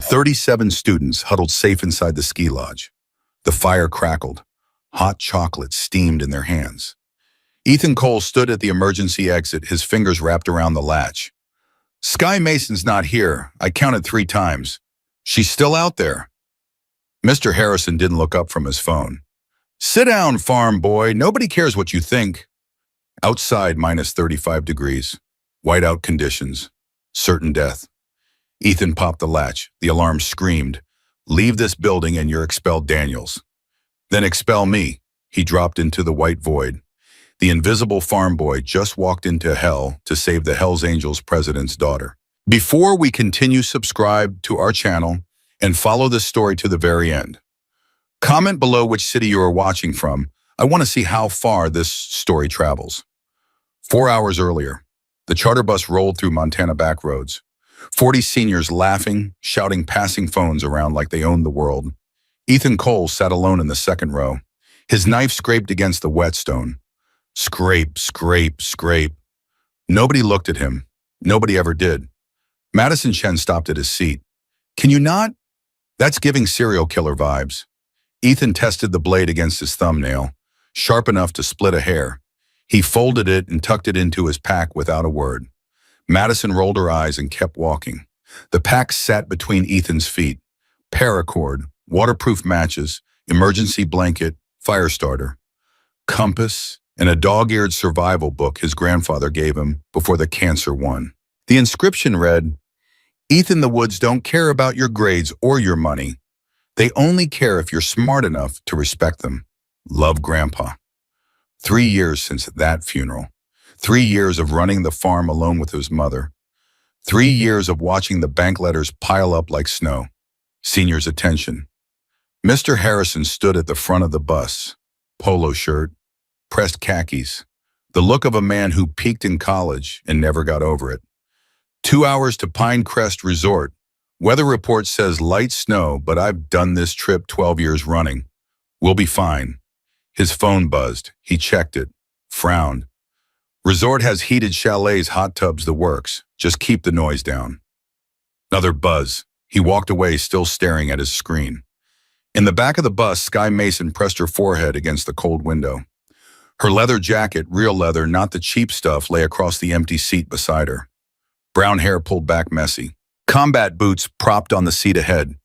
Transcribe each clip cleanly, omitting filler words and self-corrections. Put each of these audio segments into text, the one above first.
37 students huddled safe inside the ski lodge. The fire crackled. Hot chocolate steamed in their hands. Ethan Cole stood at the emergency exit, his fingers wrapped around the latch. Sky Mason's not here. I counted 3 times. She's still out there. Mr. Harrison didn't look up from his phone. Sit down, farm boy. Nobody cares what you think. Outside, minus 35 degrees. Whiteout conditions. Certain death. Ethan popped the latch. The alarm screamed. Leave this building and you're expelled, Daniels. Then expel me. He dropped into the white void. The invisible farm boy just walked into hell to save the Hells Angels president's daughter. Before we continue, subscribe to our channel and follow this story to the very end. Comment below which city you are watching from. I want to see how far this story travels. 4 hours earlier, the charter bus rolled through Montana back roads. 40 seniors laughing, shouting, passing phones around like they owned the world. Ethan Cole sat alone in the second row. His knife scraped against the whetstone. Scrape, scrape, scrape. Nobody looked at him. Nobody ever did. Madison Chen stopped at his seat. Can you not? That's giving serial killer vibes. Ethan tested the blade against his thumbnail, sharp enough to split a hair. He folded it and tucked it into his pack without a word. Madison rolled her eyes and kept walking. The pack sat between Ethan's feet. Paracord, waterproof matches, emergency blanket, fire starter, compass, and a dog-eared survival book his grandfather gave him before the cancer won. The inscription read, Ethan, the woods don't care about your grades or your money. They only care if you're smart enough to respect them. Love, Grandpa. 3 years since that funeral. 3 years of running the farm alone with his mother. 3 years of watching the bank letters pile up like snow. Seniors' attention. Mr. Harrison stood at the front of the bus. Polo shirt, pressed khakis. The look of a man who peaked in college and never got over it. 2 hours to Pinecrest Resort. Weather report says light snow, but I've done this trip 12 years running. We'll be fine. His phone buzzed. He checked it. Frowned. Resort has heated chalets, hot tubs, the works. Just keep the noise down. Another buzz. He walked away, still staring at his screen. In the back of the bus, Sky Mason pressed her forehead against the cold window. Her leather jacket, real leather, not the cheap stuff, lay across the empty seat beside her. Brown hair pulled back messy. Combat boots propped on the seat ahead.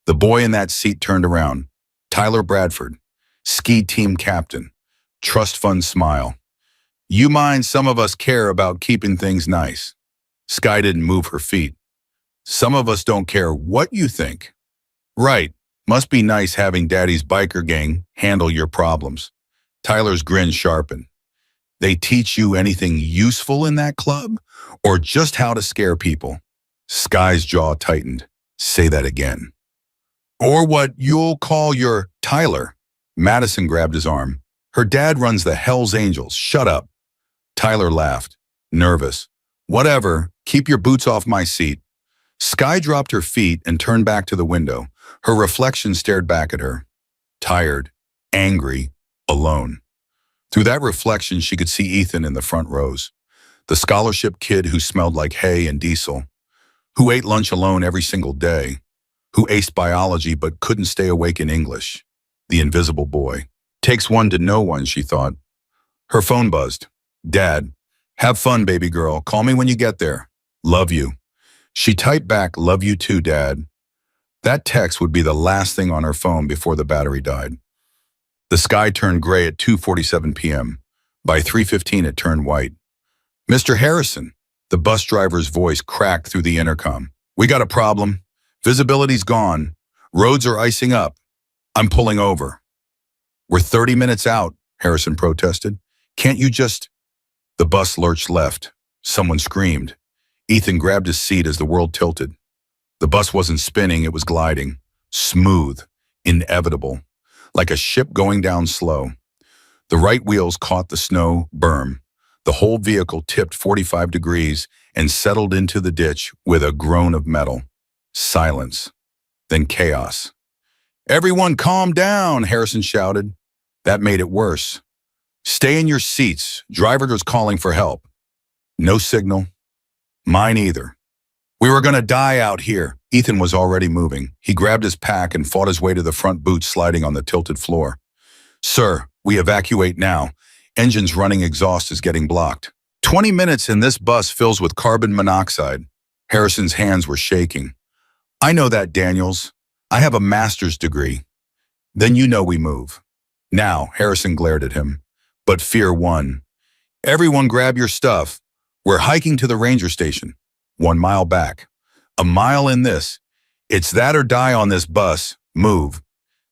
The boy in that seat turned around. Tyler Bradford, ski team captain. Trust fund smile. You mind, some of us care about keeping things nice. Sky didn't move her feet. Some of us don't care what you think. Right, must be nice having Daddy's biker gang handle your problems. Tyler's grin sharpened. They teach you anything useful in that club, or just how to scare people? Sky's jaw tightened. Say that again. Or what you'll call your Tyler. Madison grabbed his arm. Her dad runs the Hells Angels. Shut up. Tyler laughed, nervous. Whatever, keep your boots off my seat. Sky dropped her feet and turned back to the window. Her reflection stared back at her. Tired, angry, alone. Through that reflection, she could see Ethan in the front rows. The scholarship kid who smelled like hay and diesel, who ate lunch alone every single day, who aced biology but couldn't stay awake in English. The invisible boy. Takes one to know one, she thought. Her phone buzzed. Dad, have fun, baby girl. Call me when you get there. Love you. She typed back, love you too, Dad. That text would be the last thing on her phone before the battery died. The sky turned gray at 2:47 p.m. By 3:15, it turned white. Mr. Harrison, the bus driver's voice cracked through the intercom. We got a problem. Visibility's gone. Roads are icing up. I'm pulling over. We're 30 minutes out, Harrison protested. Can't you just... The bus lurched left. Someone screamed. Ethan grabbed his seat as the world tilted. The bus wasn't spinning, it was gliding. Smooth, inevitable, like a ship going down slow. The right wheels caught the snow berm. The whole vehicle tipped 45 degrees and settled into the ditch with a groan of metal. Silence. Then chaos. Everyone calm down, Harrison shouted. That made it worse. Stay in your seats. Driver was calling for help. No signal. Mine either. We were gonna die out here. Ethan was already moving. He grabbed his pack and fought his way to the front boots sliding on the tilted floor. Sir, we evacuate now. Engines running, exhaust is getting blocked. 20 minutes and this bus fills with carbon monoxide. Harrison's hands were shaking. I know that, Daniels. I have a master's degree. Then you know we move. Now, Harrison glared at him. But fear won. Everyone grab your stuff. We're hiking to the ranger station. 1 mile back. A mile in this. It's that or die on this bus. Move.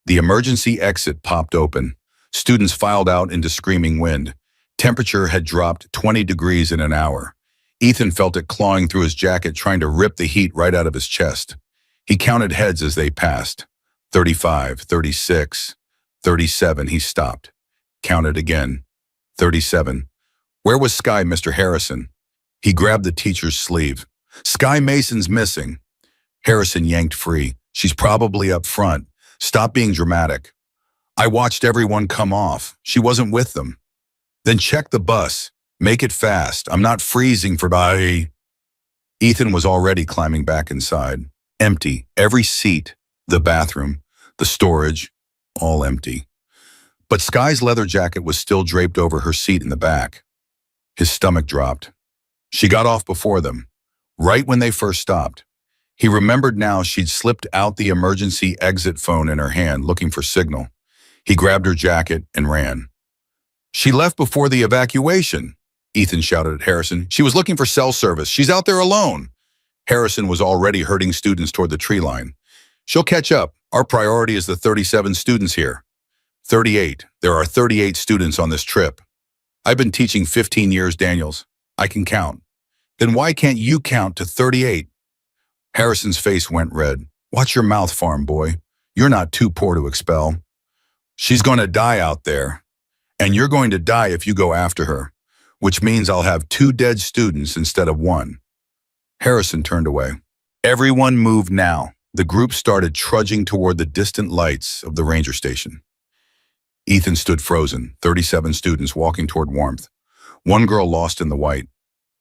The emergency exit popped open. Students filed out into screaming wind. Temperature had dropped 20 degrees in an hour. Ethan felt it clawing through his jacket, trying to rip the heat right out of his chest. He counted heads as they passed. 35, 36, 37. He stopped. Counted again. 37. Where was Sky, Mr. Harrison? He grabbed the teacher's sleeve. Sky Mason's missing. Harrison yanked free. She's probably up front. Stop being dramatic. I watched everyone come off. She wasn't with them. Then check the bus. Make it fast. I'm not freezing for bye. Ethan was already climbing back inside. Empty. Every seat, the bathroom, the storage, all empty. But Sky's leather jacket was still draped over her seat in the back. His stomach dropped. She got off before them, right when they first stopped. He remembered now she'd slipped out the emergency exit phone in her hand, looking for signal. He grabbed her jacket and ran. She left before the evacuation, Ethan shouted at Harrison. She was looking for cell service. She's out there alone. Harrison was already herding students toward the tree line. She'll catch up. Our priority is the 37 students here. 38. There are 38 students on this trip. I've been teaching 15 years, Daniels. I can count. Then why can't you count to 38? Harrison's face went red. Watch your mouth, farm boy. You're not too poor to expel. She's going to die out there. And you're going to die if you go after her, which means I'll have 2 dead students instead of 1. Harrison turned away. Everyone moved now. The group started trudging toward the distant lights of the ranger station. Ethan stood frozen, 37 students walking toward warmth. 1 girl lost in the white.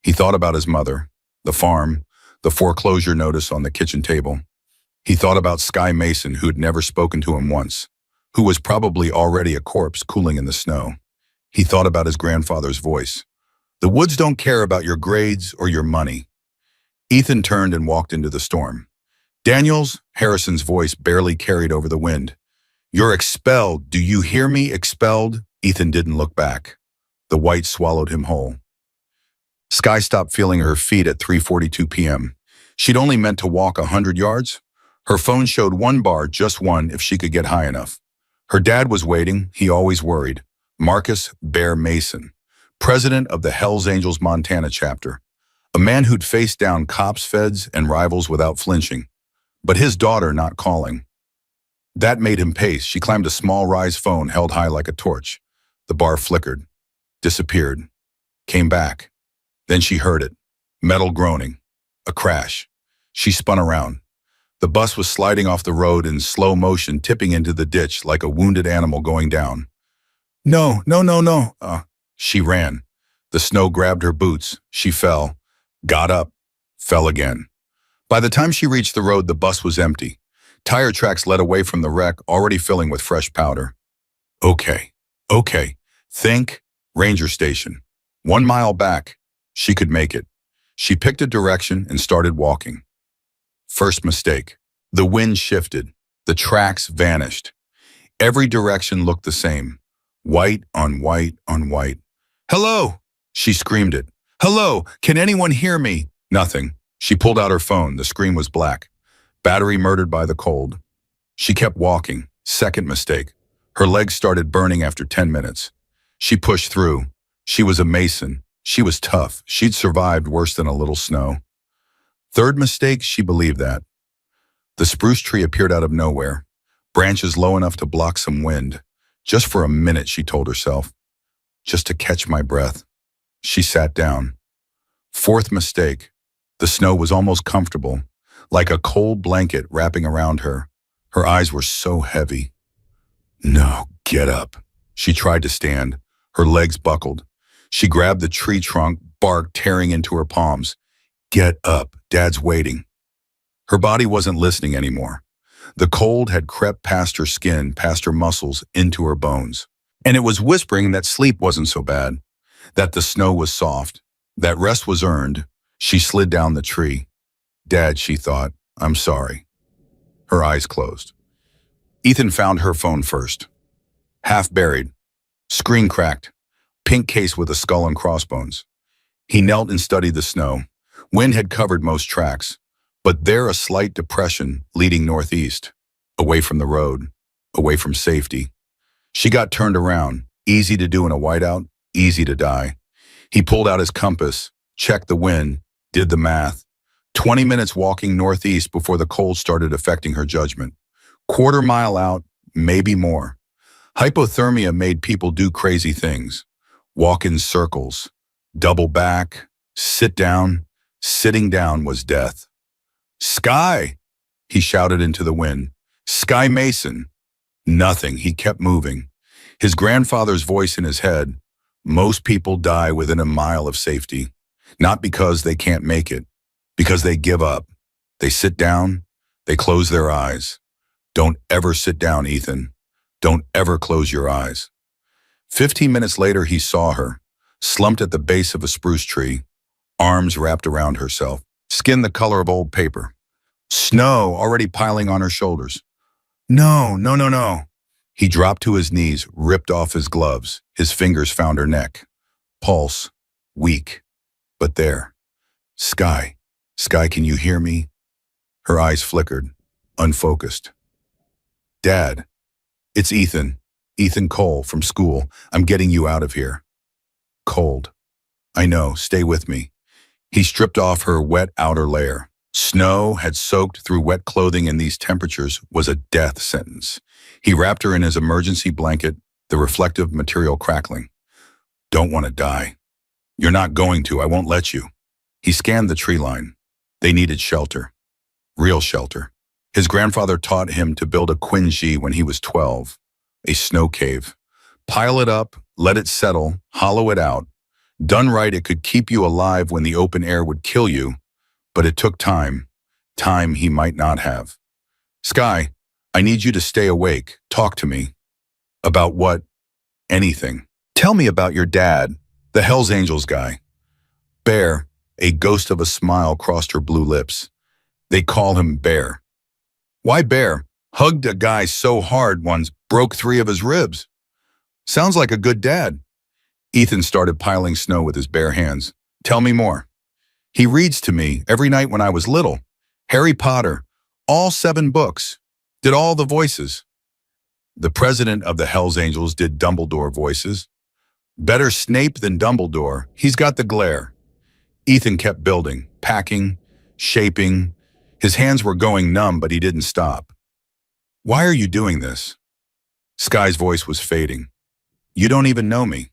He thought about his mother, the farm, the foreclosure notice on the kitchen table. He thought about Sky Mason, who had never spoken to him once, who was probably already a corpse cooling in the snow. He thought about his grandfather's voice. The woods don't care about your grades or your money. Ethan turned and walked into the storm. Daniels, Harrison's voice barely carried over the wind. You're expelled. Do you hear me? Expelled? Ethan didn't look back. The white swallowed him whole. Sky stopped feeling her feet at 3:42 p.m. She'd only meant to walk 100 yards. Her phone showed 1 bar, just 1, if she could get high enough. Her dad was waiting. He always worried. Marcus Bear Mason, president of the Hells Angels Montana chapter. A man who'd faced down cops, feds, and rivals without flinching. But his daughter not calling. That made him pace. She climbed a small rise phone held high like a torch. The bar flickered, disappeared, came back. Then she heard it. Metal groaning. A crash. She spun around. The bus was sliding off the road in slow motion, tipping into the ditch like a wounded animal going down. No, no, no, no. She ran. The snow grabbed her boots. She fell. Got up. Fell again. By the time she reached the road, the bus was empty. Tire tracks led away from the wreck, already filling with fresh powder. Okay. Think ranger station. 1 mile back. She could make it. She picked a direction and started walking. First mistake. The wind shifted. The tracks vanished. Every direction looked the same. White on white on white. Hello! She screamed it. Hello! Can anyone hear me? Nothing. She pulled out her phone. The screen was black. Battery murdered by the cold. She kept walking. Second mistake. Her legs started burning after 10 minutes. She pushed through. She was a Mason. She was tough. She'd survived worse than a little snow. Third mistake, she believed that. The spruce tree appeared out of nowhere, branches low enough to block some wind. Just for a minute, she told herself. Just to catch my breath. She sat down. Fourth mistake. The snow was almost comfortable, like a cold blanket wrapping around her. Her eyes were so heavy. No, get up. She tried to stand. Her legs buckled. She grabbed the tree trunk, bark tearing into her palms. Get up, Dad's waiting. Her body wasn't listening anymore. The cold had crept past her skin, past her muscles, into her bones. And it was whispering that sleep wasn't so bad, that the snow was soft, that rest was earned. She slid down the tree. Dad, she thought, I'm sorry. Her eyes closed. Ethan found her phone first. Half buried, screen cracked, pink case with a skull and crossbones. He knelt and studied the snow. Wind had covered most tracks, but there a slight depression leading northeast, away from the road, away from safety. She got turned around, easy to do in a whiteout, easy to die. He pulled out his compass, checked the wind, did the math. 20 minutes walking northeast before the cold started affecting her judgment. Quarter mile out, maybe more. Hypothermia made people do crazy things. Walk in circles, double back, sit down. Sitting down was death. Sky, he shouted into the wind. Sky Mason. Nothing, he kept moving. His grandfather's voice in his head. Most people die within a mile of safety. Not because they can't make it, because they give up. They sit down, they close their eyes. Don't ever sit down, Ethan. Don't ever close your eyes. 15 minutes later, he saw her, slumped at the base of a spruce tree, arms wrapped around herself, skin the color of old paper. Snow already piling on her shoulders. No, no, no, no. He dropped to his knees, ripped off his gloves. His fingers found her neck. Pulse, weak, but there. Sky, Sky, can you hear me? Her eyes flickered, unfocused. Dad, it's Ethan. Ethan Cole from school. I'm getting you out of here. Cold. I know, stay with me. He stripped off her wet outer layer. Snow had soaked through wet clothing, and these temperatures was a death sentence. He wrapped her in his emergency blanket, the reflective material crackling. Don't want to die. You're not going to, I won't let you. He scanned the tree line. They needed shelter. Real shelter. His grandfather taught him to build a quinji when he was 12. A snow cave. Pile it up, let it settle, hollow it out. Done right, it could keep you alive when the open air would kill you, but it took time. Time he might not have. Sky, I need you to stay awake. Talk to me. About what? Anything. Tell me about your dad, the Hells Angels guy. Bear, a ghost of a smile crossed her blue lips. They call him Bear. Why Bear? Hugged a guy so hard once, broke 3 of his ribs. Sounds like a good dad. Ethan started piling snow with his bare hands. Tell me more. He reads to me every night when I was little. Harry Potter, all 7 books. Did all the voices. The president of the Hells Angels did Dumbledore voices. Better Snape than Dumbledore. He's got the glare. Ethan kept building, packing, shaping. His hands were going numb, but he didn't stop. Why are you doing this? Sky's voice was fading. You don't even know me.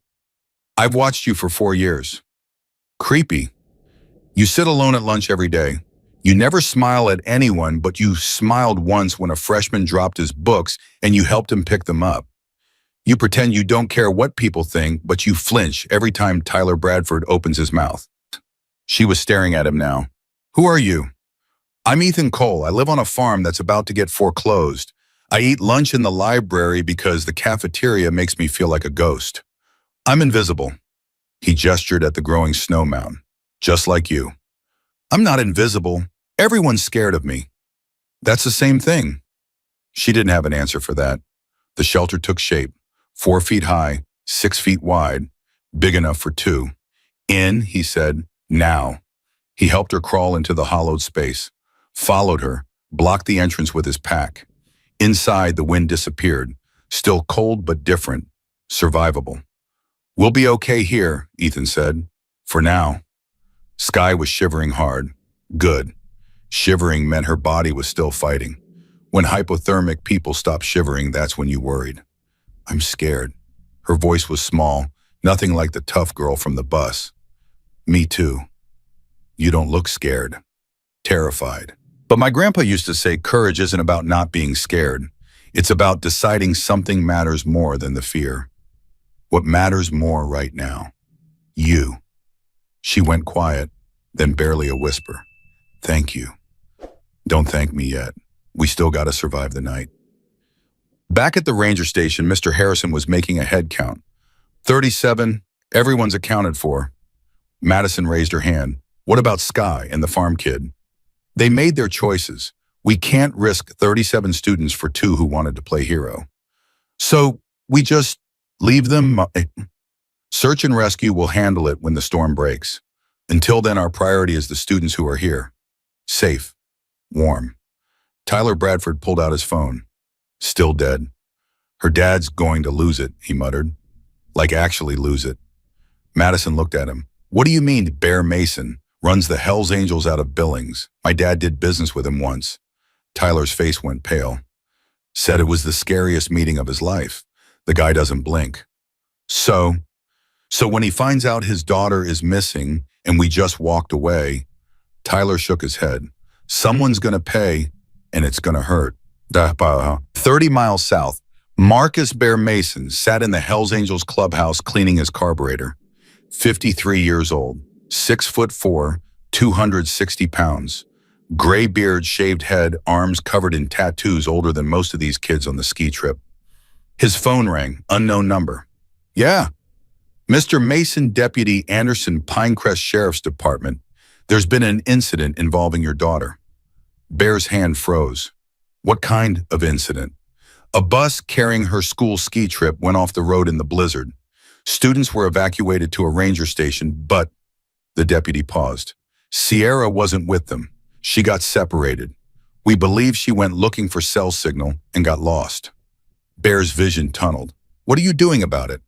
I've watched you for 4 years. Creepy. You sit alone at lunch every day. You never smile at anyone, but you smiled once when a freshman dropped his books and you helped him pick them up. You pretend you don't care what people think, but you flinch every time Tyler Bradford opens his mouth. She was staring at him now. Who are you? I'm Ethan Cole. I live on a farm that's about to get foreclosed. I eat lunch in the library because the cafeteria makes me feel like a ghost. I'm invisible. He gestured at the growing snow mountain. Just like you. I'm not invisible. Everyone's scared of me. That's the same thing. She didn't have an answer for that. The shelter took shape. 4 feet high, 6 feet wide, big enough for 2. In, he said, now. He helped her crawl into the hollowed space, followed her, blocked the entrance with his pack. Inside, the wind disappeared, still cold but different, survivable. We'll be okay here, Ethan said. For now. Sky was shivering hard. Good. Shivering meant her body was still fighting. When hypothermic people stop shivering, that's when you worried. I'm scared. Her voice was small, nothing like the tough girl from the bus. Me too. You don't look scared. Terrified. But my grandpa used to say courage isn't about not being scared. It's about deciding something matters more than the fear. What matters more right now? You. She went quiet. then barely a whisper. Thank you. Don't thank me yet. We still gotta survive the night. Back at the ranger station, Mr. Harrison was making a head count. 37, everyone's accounted for. Madison raised her hand. What about Sky and the farm kid? They made their choices. We can't risk 37 students for 2 who wanted to play hero. So we just leave them. Search and rescue will handle it when the storm breaks. Until then, our priority is the students who are here. Safe. Warm. Tyler Bradford pulled out his phone. Still dead. Her dad's going to lose it, he muttered. Like actually lose it. Madison looked at him. What do you mean, Bear Mason? Runs the Hells Angels out of Billings. My dad did business with him once. Tyler's face went pale. Said it was the scariest meeting of his life. The guy doesn't blink. So when he finds out his daughter is missing and we just walked away, Tyler shook his head. Someone's gonna pay, and it's gonna hurt. 30 miles south, Marcus Bear Mason sat in the Hells Angels clubhouse cleaning his carburetor. 53 years old, 6'4", 260 pounds. Gray beard, shaved head, arms covered in tattoos, older than most of these kids on the ski trip. His phone rang, unknown number. Yeah. Mr. Mason, Deputy Anderson, Pinecrest Sheriff's Department. There's been an incident involving your daughter. Bear's hand froze. What kind of incident? A bus carrying her school ski trip went off the road in the blizzard. Students were evacuated to a ranger station, but the deputy paused. Sierra wasn't with them. She got separated. We believe she went looking for cell signal and got lost. Bear's vision tunneled. What are you doing about it?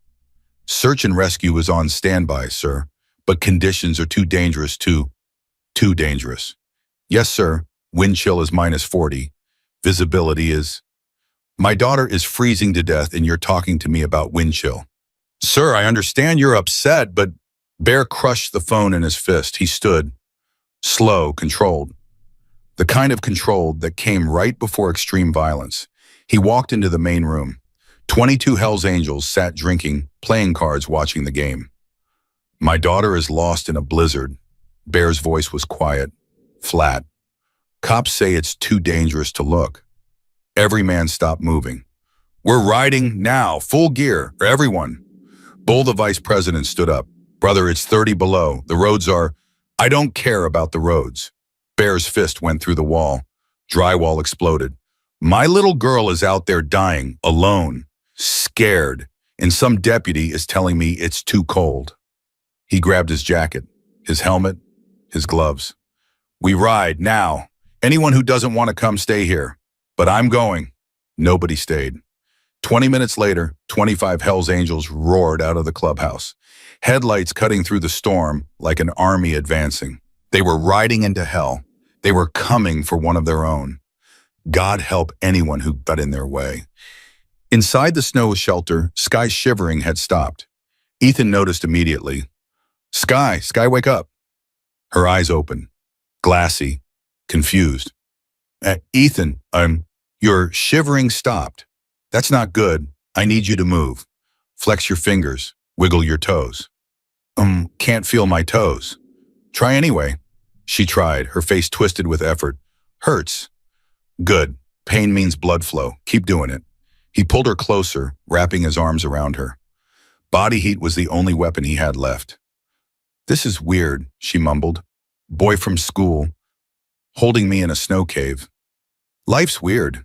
Search and rescue is on standby, sir, but conditions are too dangerous. Too dangerous. Yes, sir. Wind chill is -40. Visibility is... My daughter is freezing to death and you're talking to me about wind chill. Sir, I understand you're upset, but... Bear crushed the phone in his fist. He stood, slow, controlled. The kind of control that came right before extreme violence. He walked into the main room. 22 Hells Angels sat drinking, playing cards, watching the game. My daughter is lost in a blizzard. Bear's voice was quiet, flat. Cops say it's too dangerous to look. Every man stopped moving. We're riding now, full gear, for everyone. Bull, the vice president, stood up. Brother, it's 30 below. The roads are... I don't care about the roads. Bear's fist went through the wall. Drywall exploded. My little girl is out there dying, alone, scared, and some deputy is telling me it's too cold. He grabbed his jacket, his helmet, his gloves. We ride now. Anyone who doesn't want to come, stay here. But I'm going. Nobody stayed. 20 minutes later, 25 Hells Angels roared out of the clubhouse, headlights cutting through the storm like an army advancing. They were riding into hell. They were coming for one of their own. God help anyone who got in their way. Inside the snow shelter, Sky's shivering had stopped. Ethan noticed immediately. Sky, wake up. Her eyes open, glassy, confused. Ethan, your shivering stopped. That's not good. I need you to move. Flex your fingers, wiggle your toes. Can't feel my toes. Try anyway. She tried, her face twisted with effort. Hurts. Good. Pain means blood flow. Keep doing it. He pulled her closer, wrapping his arms around her. Body heat was the only weapon he had left. This is weird, she mumbled. Boy from school, holding me in a snow cave. Life's weird.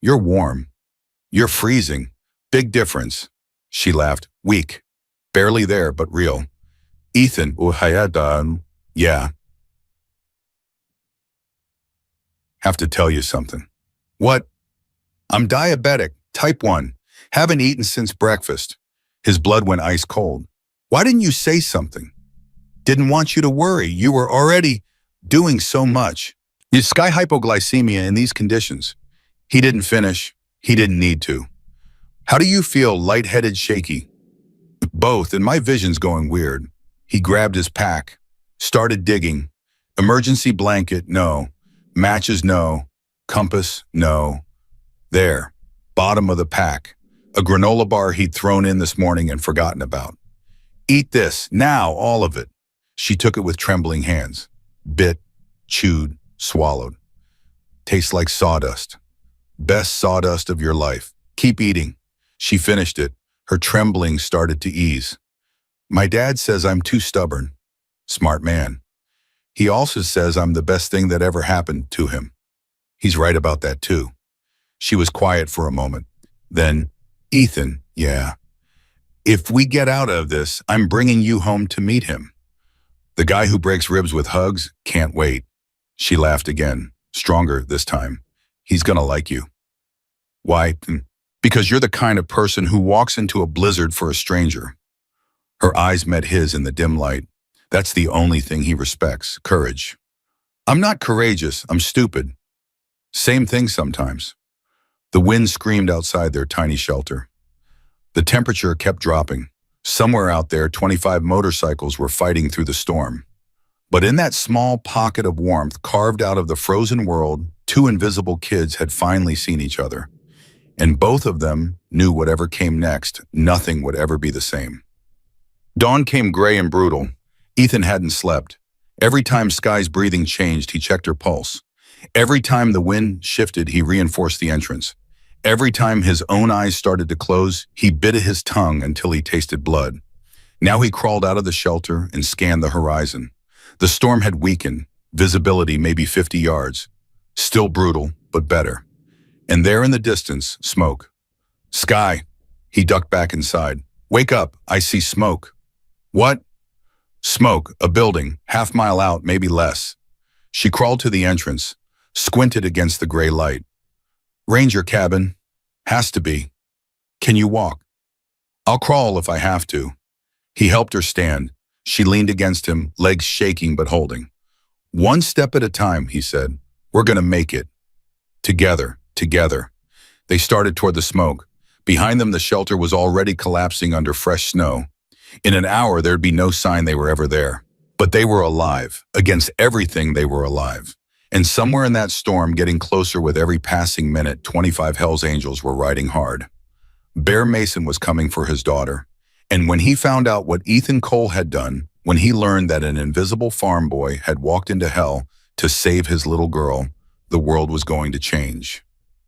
You're warm. You're freezing. Big difference. She laughed, weak. Barely there, but real. Ethan, yeah. Have to tell you something. What? I'm diabetic, type 1. Haven't eaten since breakfast. His blood went ice cold. Why didn't you say something? Didn't want you to worry. You were already doing so much. You Sky hypoglycemia in these conditions. He didn't finish. He didn't need to. How do you feel? Lightheaded, shaky? Both, and my vision's going weird. He grabbed his pack, started digging. Emergency blanket, no. Matches, no. Compass, no. There, bottom of the pack. A granola bar he'd thrown in this morning and forgotten about. Eat this, now, all of it. She took it with trembling hands. Bit, chewed, swallowed. Tastes like sawdust. Best sawdust of your life. Keep eating. She finished it. Her trembling started to ease. My dad says I'm too stubborn. Smart man. He also says I'm the best thing that ever happened to him. He's right about that too. She was quiet for a moment. Then, Ethan, yeah. If we get out of this, I'm bringing you home to meet him. The guy who breaks ribs with hugs can't wait. She laughed again, stronger this time. He's gonna like you. Why? Because you're the kind of person who walks into a blizzard for a stranger. Her eyes met his in the dim light. That's the only thing he respects, courage. I'm not courageous, I'm stupid. Same thing sometimes. The wind screamed outside their tiny shelter. The temperature kept dropping. Somewhere out there, 25 motorcycles were fighting through the storm. But in that small pocket of warmth carved out of the frozen world, two invisible kids had finally seen each other. And both of them knew whatever came next, nothing would ever be the same. Dawn came gray and brutal. Ethan hadn't slept. Every time Sky's breathing changed, he checked her pulse. Every time the wind shifted, he reinforced the entrance. Every time his own eyes started to close, he bit at his tongue until he tasted blood. Now he crawled out of the shelter and scanned the horizon. The storm had weakened, visibility maybe 50 yards. Still brutal, but better. And there in the distance, smoke. Sky. He ducked back inside. Wake up, I see smoke. What? Smoke, a building, half-mile out, maybe less. She crawled to the entrance, squinted against the gray light. Ranger cabin. Has to be. Can you walk? I'll crawl if I have to. He helped her stand. She leaned against him, legs shaking but holding. One step at a time, he said. We're gonna make it. Together, together. They started toward the smoke. Behind them, the shelter was already collapsing under fresh snow. In an hour, there'd be no sign they were ever there. But they were alive. Against everything, they were alive. And somewhere in that storm, getting closer with every passing minute, 25 Hell's Angels were riding hard. Bear Mason was coming for his daughter. And when he found out what Ethan Cole had done, when he learned that an invisible farm boy had walked into hell to save his little girl, the world was going to change.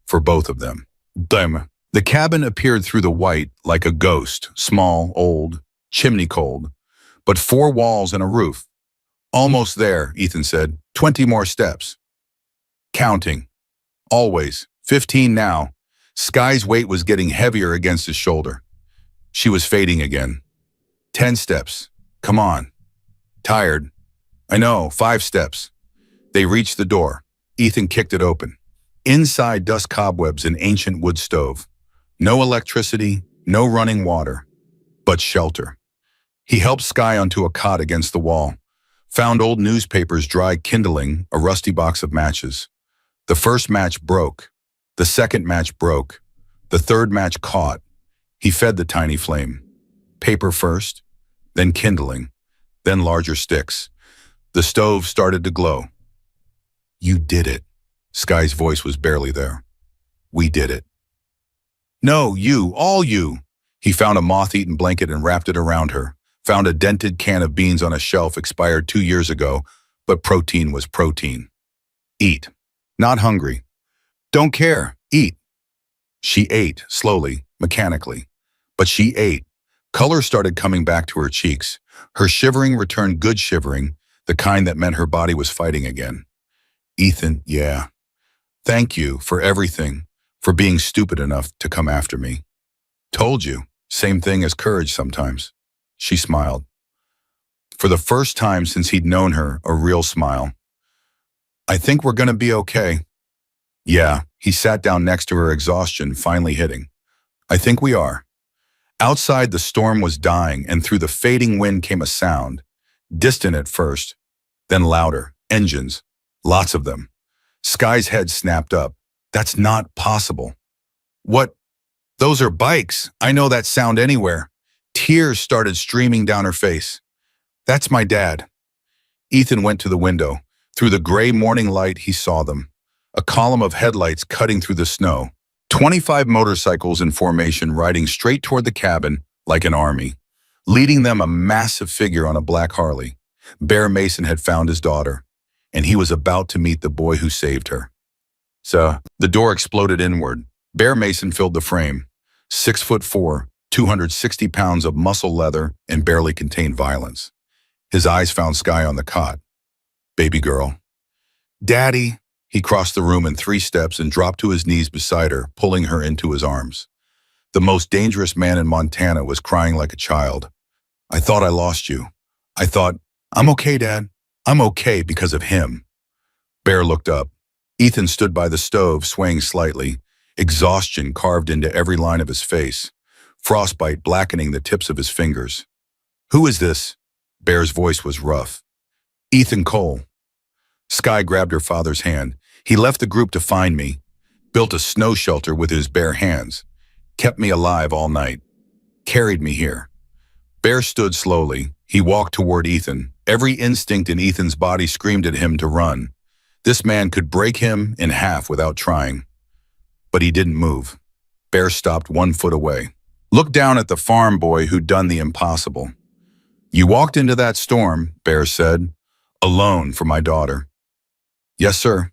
For both of them. Damn. The cabin appeared through the white like a ghost, small, old, chimney-cold, but 4 walls and a roof. Almost there, Ethan said. 20 more steps. Counting. Always. 15 now. Sky's weight was getting heavier against his shoulder. She was fading again. 10 steps. Come on. Tired. I know, 5 steps. They reached the door. Ethan kicked it open. Inside, dust cobwebs, an ancient wood stove. No electricity, no running water, but shelter. He helped Sky onto a cot against the wall. Found old newspapers, dry kindling, a rusty box of matches. The first match broke. The second match broke. The third match caught. He fed the tiny flame. Paper first, then kindling, then larger sticks. The stove started to glow. You did it. Sky's voice was barely there. We did it. No, you, all you. He found a moth-eaten blanket and wrapped it around her. Found a dented can of beans on a shelf expired 2 years ago, but protein was protein. Eat. Not hungry. Don't care. Eat. She ate, slowly, mechanically. But she ate. Color started coming back to her cheeks. Her shivering returned good shivering, the kind that meant her body was fighting again. Ethan, yeah. Thank you for everything, for being stupid enough to come after me. Told you. Same thing as courage sometimes. She smiled. For the first time since he'd known her, a real smile. I think we're gonna be okay. Yeah, he sat down next to her, exhaustion finally hitting. I think we are. Outside, the storm was dying, and through the fading wind came a sound. Distant at first, then louder. Engines. Lots of them. Sky's head snapped up. That's not possible. What? Those are bikes. I know that sound anywhere. Tears started streaming down her face. That's my dad. Ethan went to the window. Through the gray morning light, he saw them. A column of headlights cutting through the snow. 25 motorcycles in formation riding straight toward the cabin like an army. Leading them, a massive figure on a black Harley. Bear Mason had found his daughter, and he was about to meet the boy who saved her. So, the door exploded inward. Bear Mason filled the frame. 6'4", 260 pounds of muscle leather and barely contained violence. His eyes found Sky on the cot. Baby girl. Daddy. He crossed the room in 3 steps and dropped to his knees beside her, pulling her into his arms. The most dangerous man in Montana was crying like a child. I thought I lost you. I thought, I'm okay, Dad. I'm okay because of him. Bear looked up. Ethan stood by the stove, swaying slightly, exhaustion carved into every line of his face, frostbite blackening the tips of his fingers. Who is this? Bear's voice was rough. Ethan Cole. Sky grabbed her father's hand. He left the group to find me, built a snow shelter with his bare hands, kept me alive all night, carried me here. Bear stood slowly. He walked toward Ethan. Every instinct in Ethan's body screamed at him to run. This man could break him in half without trying. But he didn't move. Bear stopped 1 foot away. Looked down at the farm boy who'd done the impossible. You walked into that storm, Bear said, alone for my daughter. Yes, sir.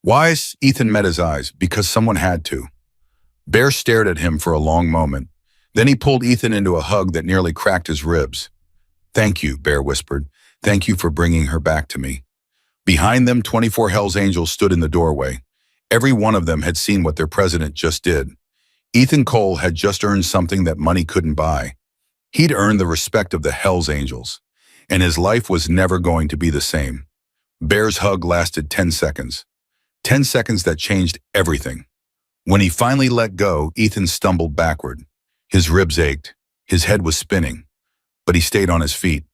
Wise, Ethan met his eyes, because someone had to. Bear stared at him for a long moment. Then he pulled Ethan into a hug that nearly cracked his ribs. Thank you, Bear whispered. Thank you for bringing her back to me. Behind them, 24 Hell's Angels stood in the doorway. Every one of them had seen what their president just did. Ethan Cole had just earned something that money couldn't buy. He'd earned the respect of the Hell's Angels, and his life was never going to be the same. Bear's hug lasted 10 seconds. 10 seconds that changed everything. When he finally let go, Ethan stumbled backward. His ribs ached. His head was spinning. But he stayed on his feet.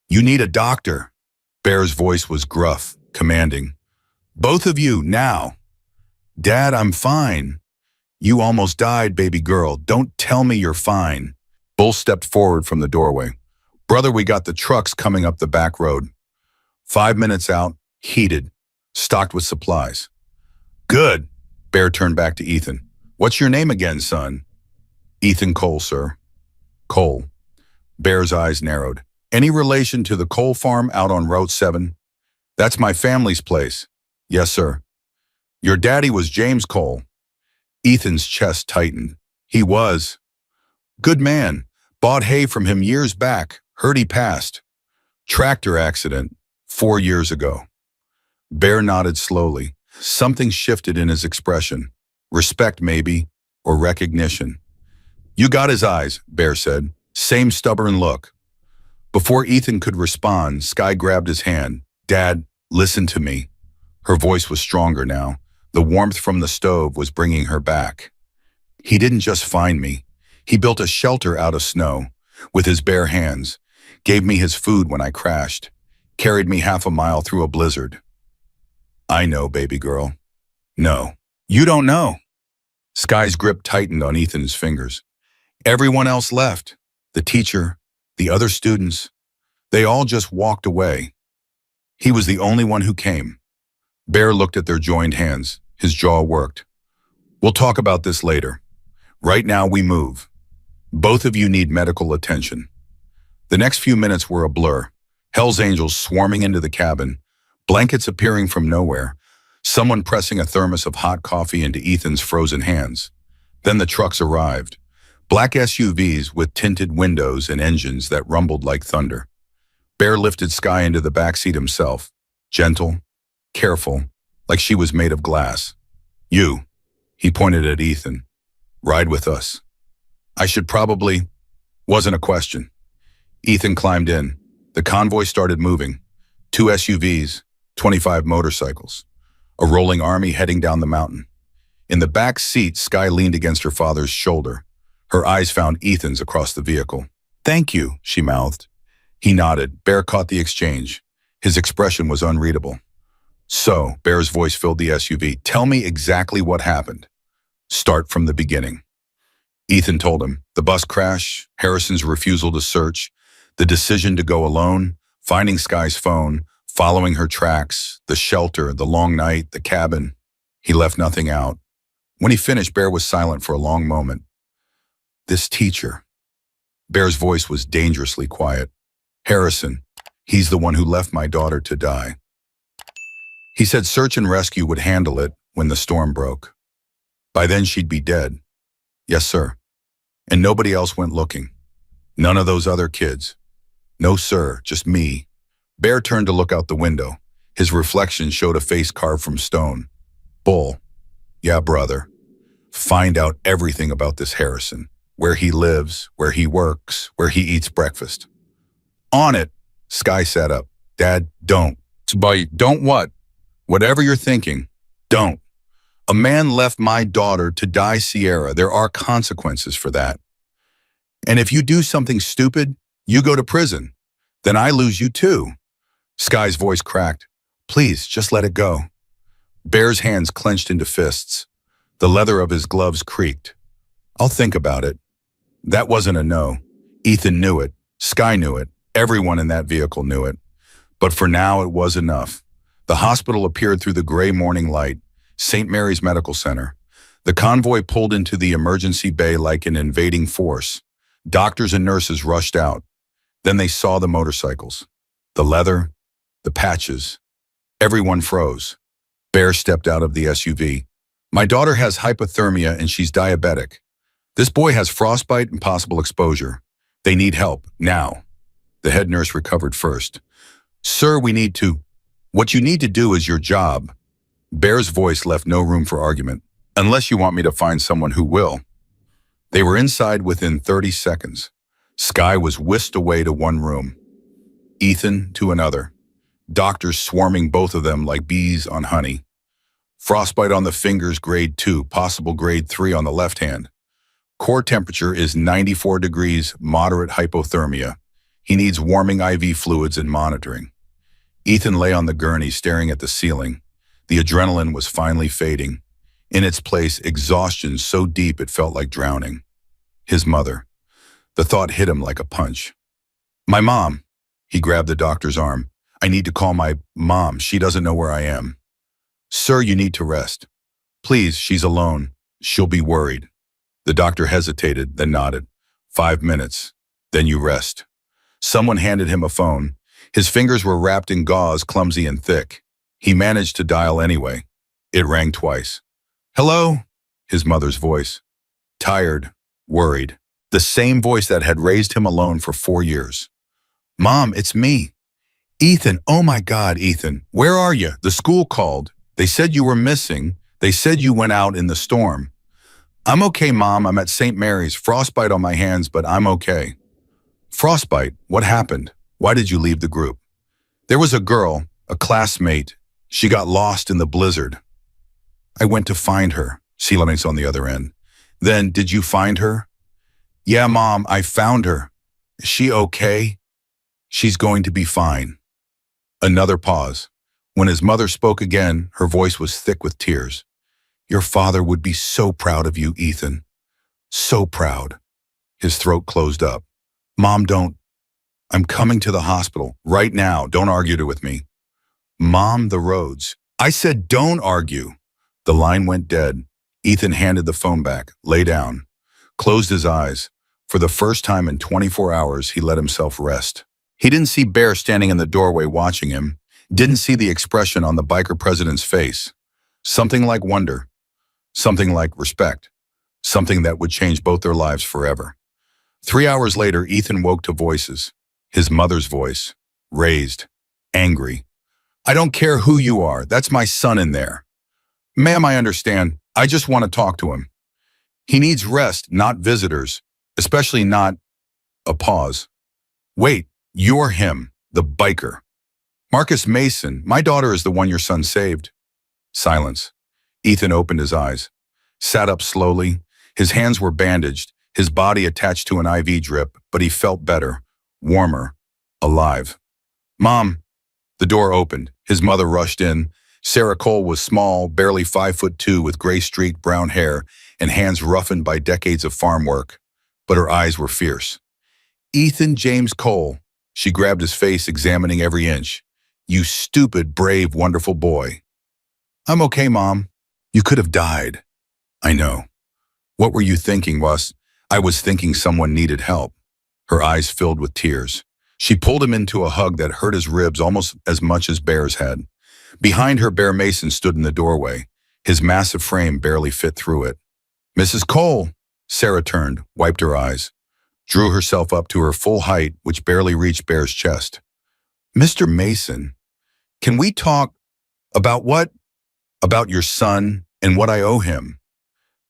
You need a doctor. Bear's voice was gruff, commanding. Both of you, now. Dad, I'm fine. You almost died, baby girl. Don't tell me you're fine. Bull stepped forward from the doorway. Brother, we got the trucks coming up the back road. 5 minutes out, heated, stocked with supplies. Good. Bear turned back to Ethan. What's your name again, son? Ethan Cole, sir. Cole. Bear's eyes narrowed. Any relation to the Cole farm out on Route 7? That's my family's place. Yes, sir. Your daddy was James Cole. Ethan's chest tightened. He was. Good man. Bought hay from him years back. Heard he passed. Tractor accident 4 years ago. Bear nodded slowly. Something shifted in his expression. Respect, maybe, or recognition. You got his eyes, Bear said. Same stubborn look. Before Ethan could respond, Sky grabbed his hand. Dad, listen to me. Her voice was stronger now. The warmth from the stove was bringing her back. He didn't just find me. He built a shelter out of snow, with his bare hands, gave me his food when I crashed, carried me half a mile through a blizzard. I know, baby girl. No, you don't know. Sky's grip tightened on Ethan's fingers. Everyone else left. The teacher, the other students. They all just walked away. He was the only one who came. Bear looked at their joined hands. His jaw worked. We'll talk about this later. Right now we move. Both of you need medical attention. The next few minutes were a blur. Hell's Angels swarming into the cabin, blankets appearing from nowhere, someone pressing a thermos of hot coffee into Ethan's frozen hands. Then the trucks arrived. Black SUVs with tinted windows and engines that rumbled like thunder. Bear lifted Sky into the backseat himself, gentle, careful, like she was made of glass. You, he pointed at Ethan, ride with us. I should probably, wasn't a question. Ethan climbed in. The convoy started moving. 2 SUVs, 25 motorcycles, a rolling army heading down the mountain. In the back seat, Sky leaned against her father's shoulder. Her eyes found Ethan's across the vehicle. Thank you, she mouthed. He nodded. Bear caught the exchange. His expression was unreadable. So, Bear's voice filled the SUV. Tell me exactly what happened. Start from the beginning. Ethan told him. The bus crash, Harrison's refusal to search, the decision to go alone, finding Sky's phone, following her tracks, the shelter, the long night, the cabin. He left nothing out. When he finished, Bear was silent for a long moment. This teacher. Bear's voice was dangerously quiet. Harrison. He's the one who left my daughter to die. He said search and rescue would handle it when the storm broke. By then she'd be dead. Yes, sir. And nobody else went looking. None of those other kids. No, sir, just me. Bear turned to look out the window. His reflection showed a face carved from stone. Bull. Yeah, brother. Find out everything about this Harrison. Where he lives, where he works, where he eats breakfast. On it. Sky sat up. Dad, don't. Don't what? Whatever you're thinking, don't. A man left my daughter to die, Sierra. There are consequences for that. And if you do something stupid, you go to prison. Then I lose you too. Sky's voice cracked. Please, just let it go. Bear's hands clenched into fists. The leather of his gloves creaked. I'll think about it. That wasn't a no. Ethan knew it. Sky knew it. Everyone in that vehicle knew it. But for now, it was enough. The hospital appeared through the gray morning light. St. Mary's Medical Center. The convoy pulled into the emergency bay like an invading force. Doctors and nurses rushed out. Then they saw the motorcycles. The leather, the patches. Everyone froze. Bear stepped out of the SUV. My daughter has hypothermia and she's diabetic. This boy has frostbite and possible exposure. They need help, now. The head nurse recovered first. Sir, we need to. What you need to do is your job. Bear's voice left no room for argument. Unless you want me to find someone who will. They were inside within 30 seconds. Sky was whisked away to one room. Ethan to another. Doctors swarming both of them like bees on honey. Frostbite on the fingers, grade 2, possible grade 3 on the left hand. Core temperature is 94 degrees, moderate hypothermia. He needs warming IV fluids and monitoring. Ethan lay on the gurney staring at the ceiling. The adrenaline was finally fading. In its place, exhaustion so deep it felt like drowning. His mother. The thought hit him like a punch. My mom. He grabbed the doctor's arm. I need to call my mom. She doesn't know where I am. Sir, you need to rest. Please, she's alone. She'll be worried. The doctor hesitated, then nodded. 5 minutes. Then you rest. Someone handed him a phone. His fingers were wrapped in gauze, clumsy and thick. He managed to dial anyway. It rang twice. Hello? His mother's voice. Tired, worried. The same voice that had raised him alone for 4 years. Mom, it's me. Ethan, oh my God, Ethan. Where are you? The school called. They said you were missing. They said you went out in the storm. I'm okay, Mom. I'm at St. Mary's. Frostbite on my hands, but I'm okay. Frostbite? What happened? Why did you leave the group? There was a girl, a classmate. She got lost in the blizzard. I went to find her. Selame's on the other end. Then, did you find her? Yeah, Mom, I found her. Is she okay? She's going to be fine. Another pause. When his mother spoke again, her voice was thick with tears. Your father would be so proud of you, Ethan. So proud. His throat closed up. Mom, don't. I'm coming to the hospital right now. Don't argue with me. Mom, the roads. I said don't argue. The line went dead. Ethan handed the phone back, lay down, closed his eyes. For the first time in 24 hours, he let himself rest. He didn't see Bear standing in the doorway watching him, didn't see the expression on the biker president's face. Something like wonder, something like respect, something that would change both their lives forever. 3 hours later, Ethan woke to voices. His mother's voice, raised, angry. I don't care who you are. That's my son in there. Ma'am, I understand. I just want to talk to him. He needs rest, not visitors, especially not a pause. Wait, you're him, the biker. Marcus Mason, my daughter is the one your son saved. Silence. Ethan opened his eyes, sat up slowly. His hands were bandaged, his body attached to an IV drip, but he felt better, warmer, alive. Mom. The door opened. His mother rushed in. Sarah Cole was small, barely 5'2", with gray-streaked brown hair and hands roughened by decades of farm work, but her eyes were fierce. Ethan James Cole. She grabbed his face, examining every inch. You stupid, brave, wonderful boy. I'm okay, Mom. You could have died. I know. What were you thinking, Was? I was thinking someone needed help. Her eyes filled with tears. She pulled him into a hug that hurt his ribs almost as much as Bear's had. Behind her, Bear Mason stood in the doorway. His massive frame barely fit through it. "Mrs. Cole!" Sarah turned, wiped her eyes, drew herself up to her full height, which barely reached Bear's chest. "Mr. Mason, can we talk about what? About your son and what I owe him?"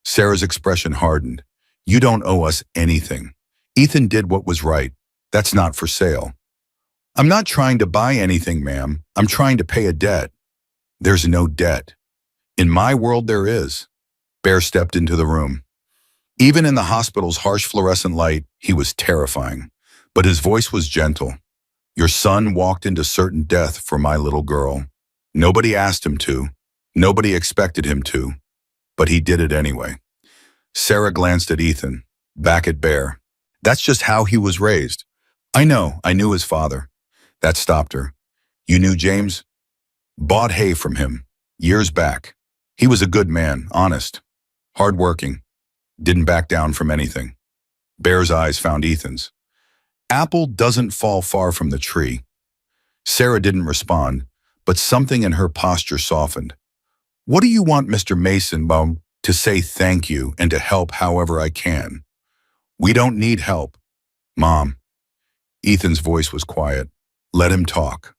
Sarah's expression hardened. "You don't owe us anything. Ethan did what was right. That's not for sale." "I'm not trying to buy anything, ma'am. I'm trying to pay a debt." "There's no debt." "In my world, there is." Bear stepped into the room. Even in the hospital's harsh fluorescent light, he was terrifying. But his voice was gentle. "Your son walked into certain death for my little girl. Nobody asked him to. Nobody expected him to. But he did it anyway." Sarah glanced at Ethan, back at Bear. "That's just how he was raised." "I know, I knew his father." That stopped her. "You knew James?" "Bought hay from him, years back. He was a good man, honest, hardworking, didn't back down from anything." Bear's eyes found Ethan's. "Apple doesn't fall far from the tree." Sarah didn't respond, but something in her posture softened. "What do you want Mr. Mason, Mom, to say thank you and to help however I can?" "We don't need help, Mom." Ethan's voice was quiet. "Let him talk."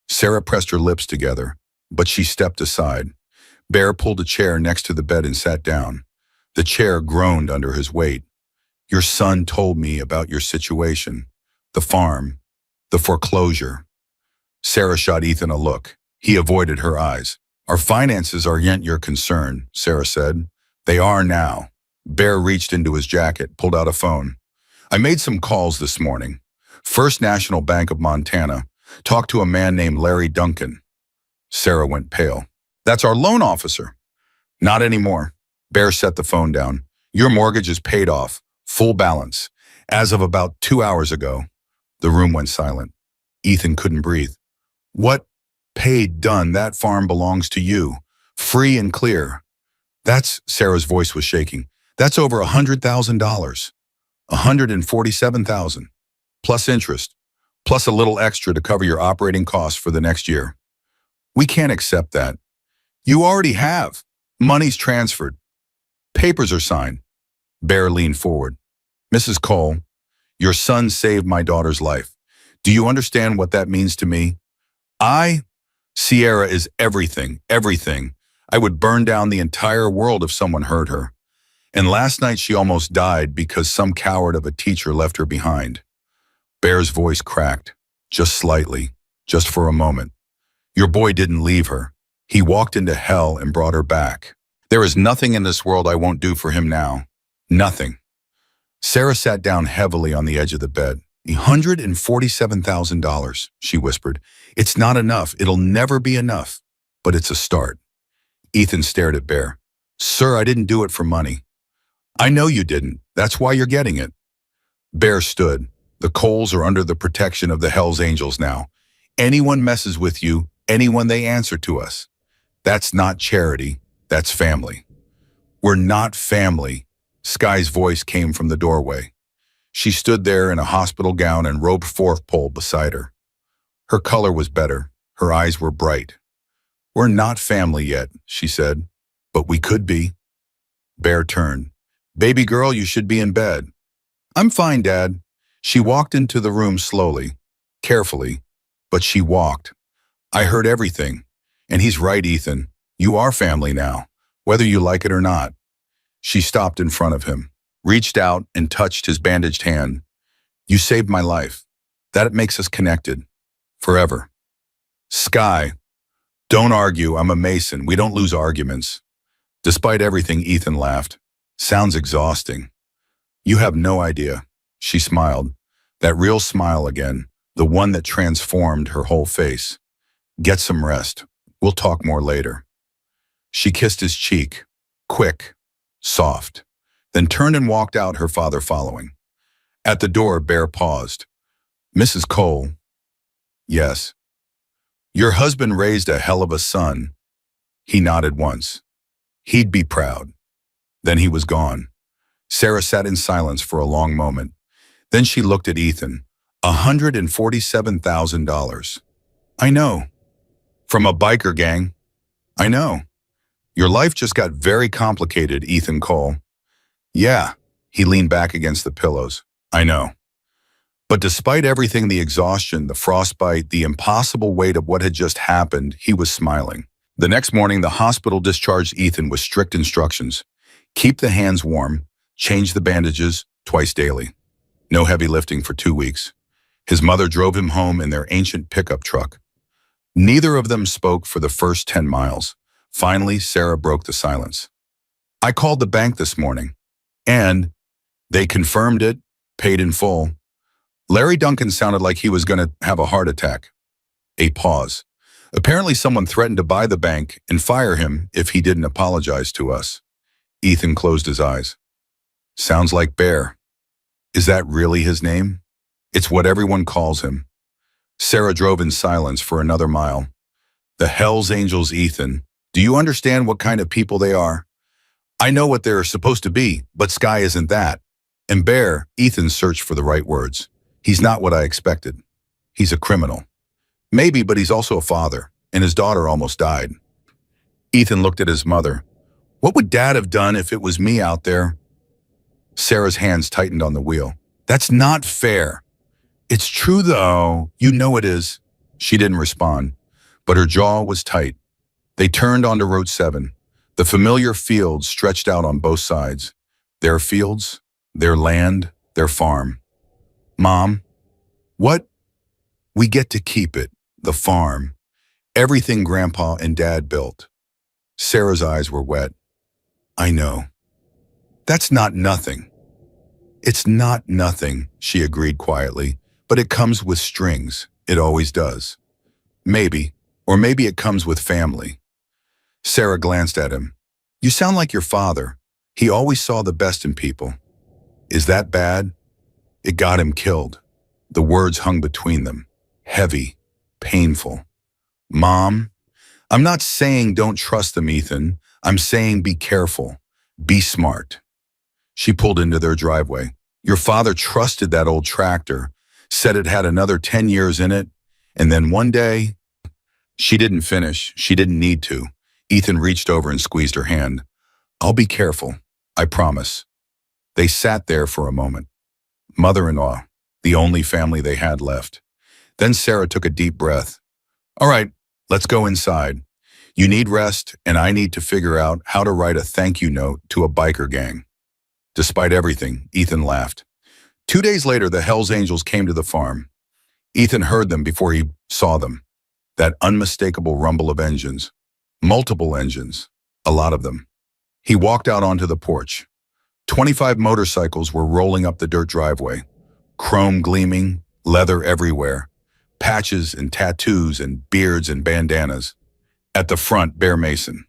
Sarah pressed her lips together, but she stepped aside. Bear pulled a chair next to the bed and sat down. The chair groaned under his weight. "Your son told me about your situation, the farm, the foreclosure." Sarah shot Ethan a look. He avoided her eyes. "Our finances aren't your concern," Sarah said. "They are now." Bear reached into his jacket, pulled out a phone. "I made some calls this morning. First National Bank of Montana. Talked to a man named Larry Duncan." Sarah went pale. "That's our loan officer." "Not anymore." Bear set the phone down. "Your mortgage is paid off, full balance, as of about 2 hours ago." The room went silent. Ethan couldn't breathe. "What? Paid, done. That farm belongs to you. Free and clear." "That's," Sarah's voice was shaking, "that's over $100,000. $147,000. Plus interest. Plus a little extra to cover your operating costs for the next year." "We can't accept that." "You already have. Money's transferred. Papers are signed." Bear leaned forward. "Mrs. Cole, your son saved my daughter's life. Do you understand what that means to me? Sierra is everything, everything. I would burn down the entire world if someone hurt her. And last night she almost died because some coward of a teacher left her behind." Bear's voice cracked, just slightly, just for a moment. "Your boy didn't leave her. He walked into hell and brought her back. There is nothing in this world I won't do for him now. Nothing." Sarah sat down heavily on the edge of the bed. $147,000, she whispered. "It's not enough. It'll never be enough. But it's a start." Ethan stared at Bear. "Sir, I didn't do it for money." "I know you didn't. That's why you're getting it." Bear stood. "The Coles are under the protection of the Hells Angels now. Anyone messes with you, anyone, they answer to us. That's not charity. That's family." "We're not family." Sky's voice came from the doorway. She stood there in a hospital gown and robed forkpole beside her. Her color was better. Her eyes were bright. "We're not family yet," she said, "but we could be." Bear turned. "Baby girl, you should be in bed." "I'm fine, Dad." She walked into the room slowly, carefully, but she walked. "I heard everything. And he's right, Ethan. You are family now, whether you like it or not." She stopped in front of him, reached out and touched his bandaged hand. "You saved my life. That makes us connected. Forever." "Sky, don't argue. I'm a Mason. We don't lose arguments." Despite everything, Ethan laughed. "Sounds exhausting." "You have no idea." She smiled. That real smile again, the one that transformed her whole face. "Get some rest. We'll talk more later." She kissed his cheek, quick, soft, then turned and walked out, her father following. At the door, Bear paused. "Mrs. Cole." "Yes." "Your husband raised a hell of a son." He nodded once. "He'd be proud." Then he was gone. Sarah sat in silence for a long moment. Then she looked at Ethan, $147,000. I know. From a biker gang. I know. Your life just got very complicated, Ethan Cole. Yeah, he leaned back against the pillows. I know. But despite everything, the exhaustion, the frostbite, the impossible weight of what had just happened, he was smiling. The next morning, the hospital discharged Ethan with strict instructions. Keep the hands warm, change the bandages twice daily. No heavy lifting for 2 weeks. His mother drove him home in their ancient pickup truck. Neither of them spoke for the first 10 miles. Finally, Sarah broke the silence. I called the bank this morning, and they confirmed it, paid in full. Larry Duncan sounded like he was going to have a heart attack. A pause. Apparently someone threatened to buy the bank and fire him if he didn't apologize to us. Ethan closed his eyes. Sounds like Bear. Is that really his name? It's what everyone calls him. Sarah drove in silence for another mile. The Hells Angels, Ethan. Do you understand what kind of people they are? I know what they're supposed to be, but Sky isn't that. And Bear, Ethan searched for the right words. He's not what I expected. He's a criminal. Maybe, but he's also a father, and his daughter almost died. Ethan looked at his mother. What would Dad have done if it was me out there? Sarah's hands tightened on the wheel. That's not fair. It's true, though. You know it is. She didn't respond, but her jaw was tight. They turned onto Route 7. The familiar fields stretched out on both sides. Their fields, their land, their farm. Mom, what? We get to keep it, the farm, everything Grandpa and Dad built. Sarah's eyes were wet. I know. That's not nothing. It's not nothing, she agreed quietly, but it comes with strings. It always does. Maybe, or maybe it comes with family. Sarah glanced at him. You sound like your father. He always saw the best in people. Is that bad? It got him killed. The words hung between them. Heavy, painful. Mom, I'm not saying don't trust them, Ethan. I'm saying be careful. Be smart. She pulled into their driveway. Your father trusted that old tractor, said it had another 10 years in it, and then one day, she didn't finish. She didn't need to. Ethan reached over and squeezed her hand. I'll be careful. I promise. They sat there for a moment. Mother-in-law, the only family they had left. Then Sarah took a deep breath. All right, let's go inside. You need rest, and I need to figure out how to write a thank you note to a biker gang. Despite everything, Ethan laughed. 2 days later, the Hells Angels came to the farm. Ethan heard them before he saw them. That unmistakable rumble of engines. Multiple engines. A lot of them. He walked out onto the porch. 25 motorcycles were rolling up the dirt driveway. Chrome gleaming, leather everywhere. Patches and tattoos and beards and bandanas. At the front, Bear Mason.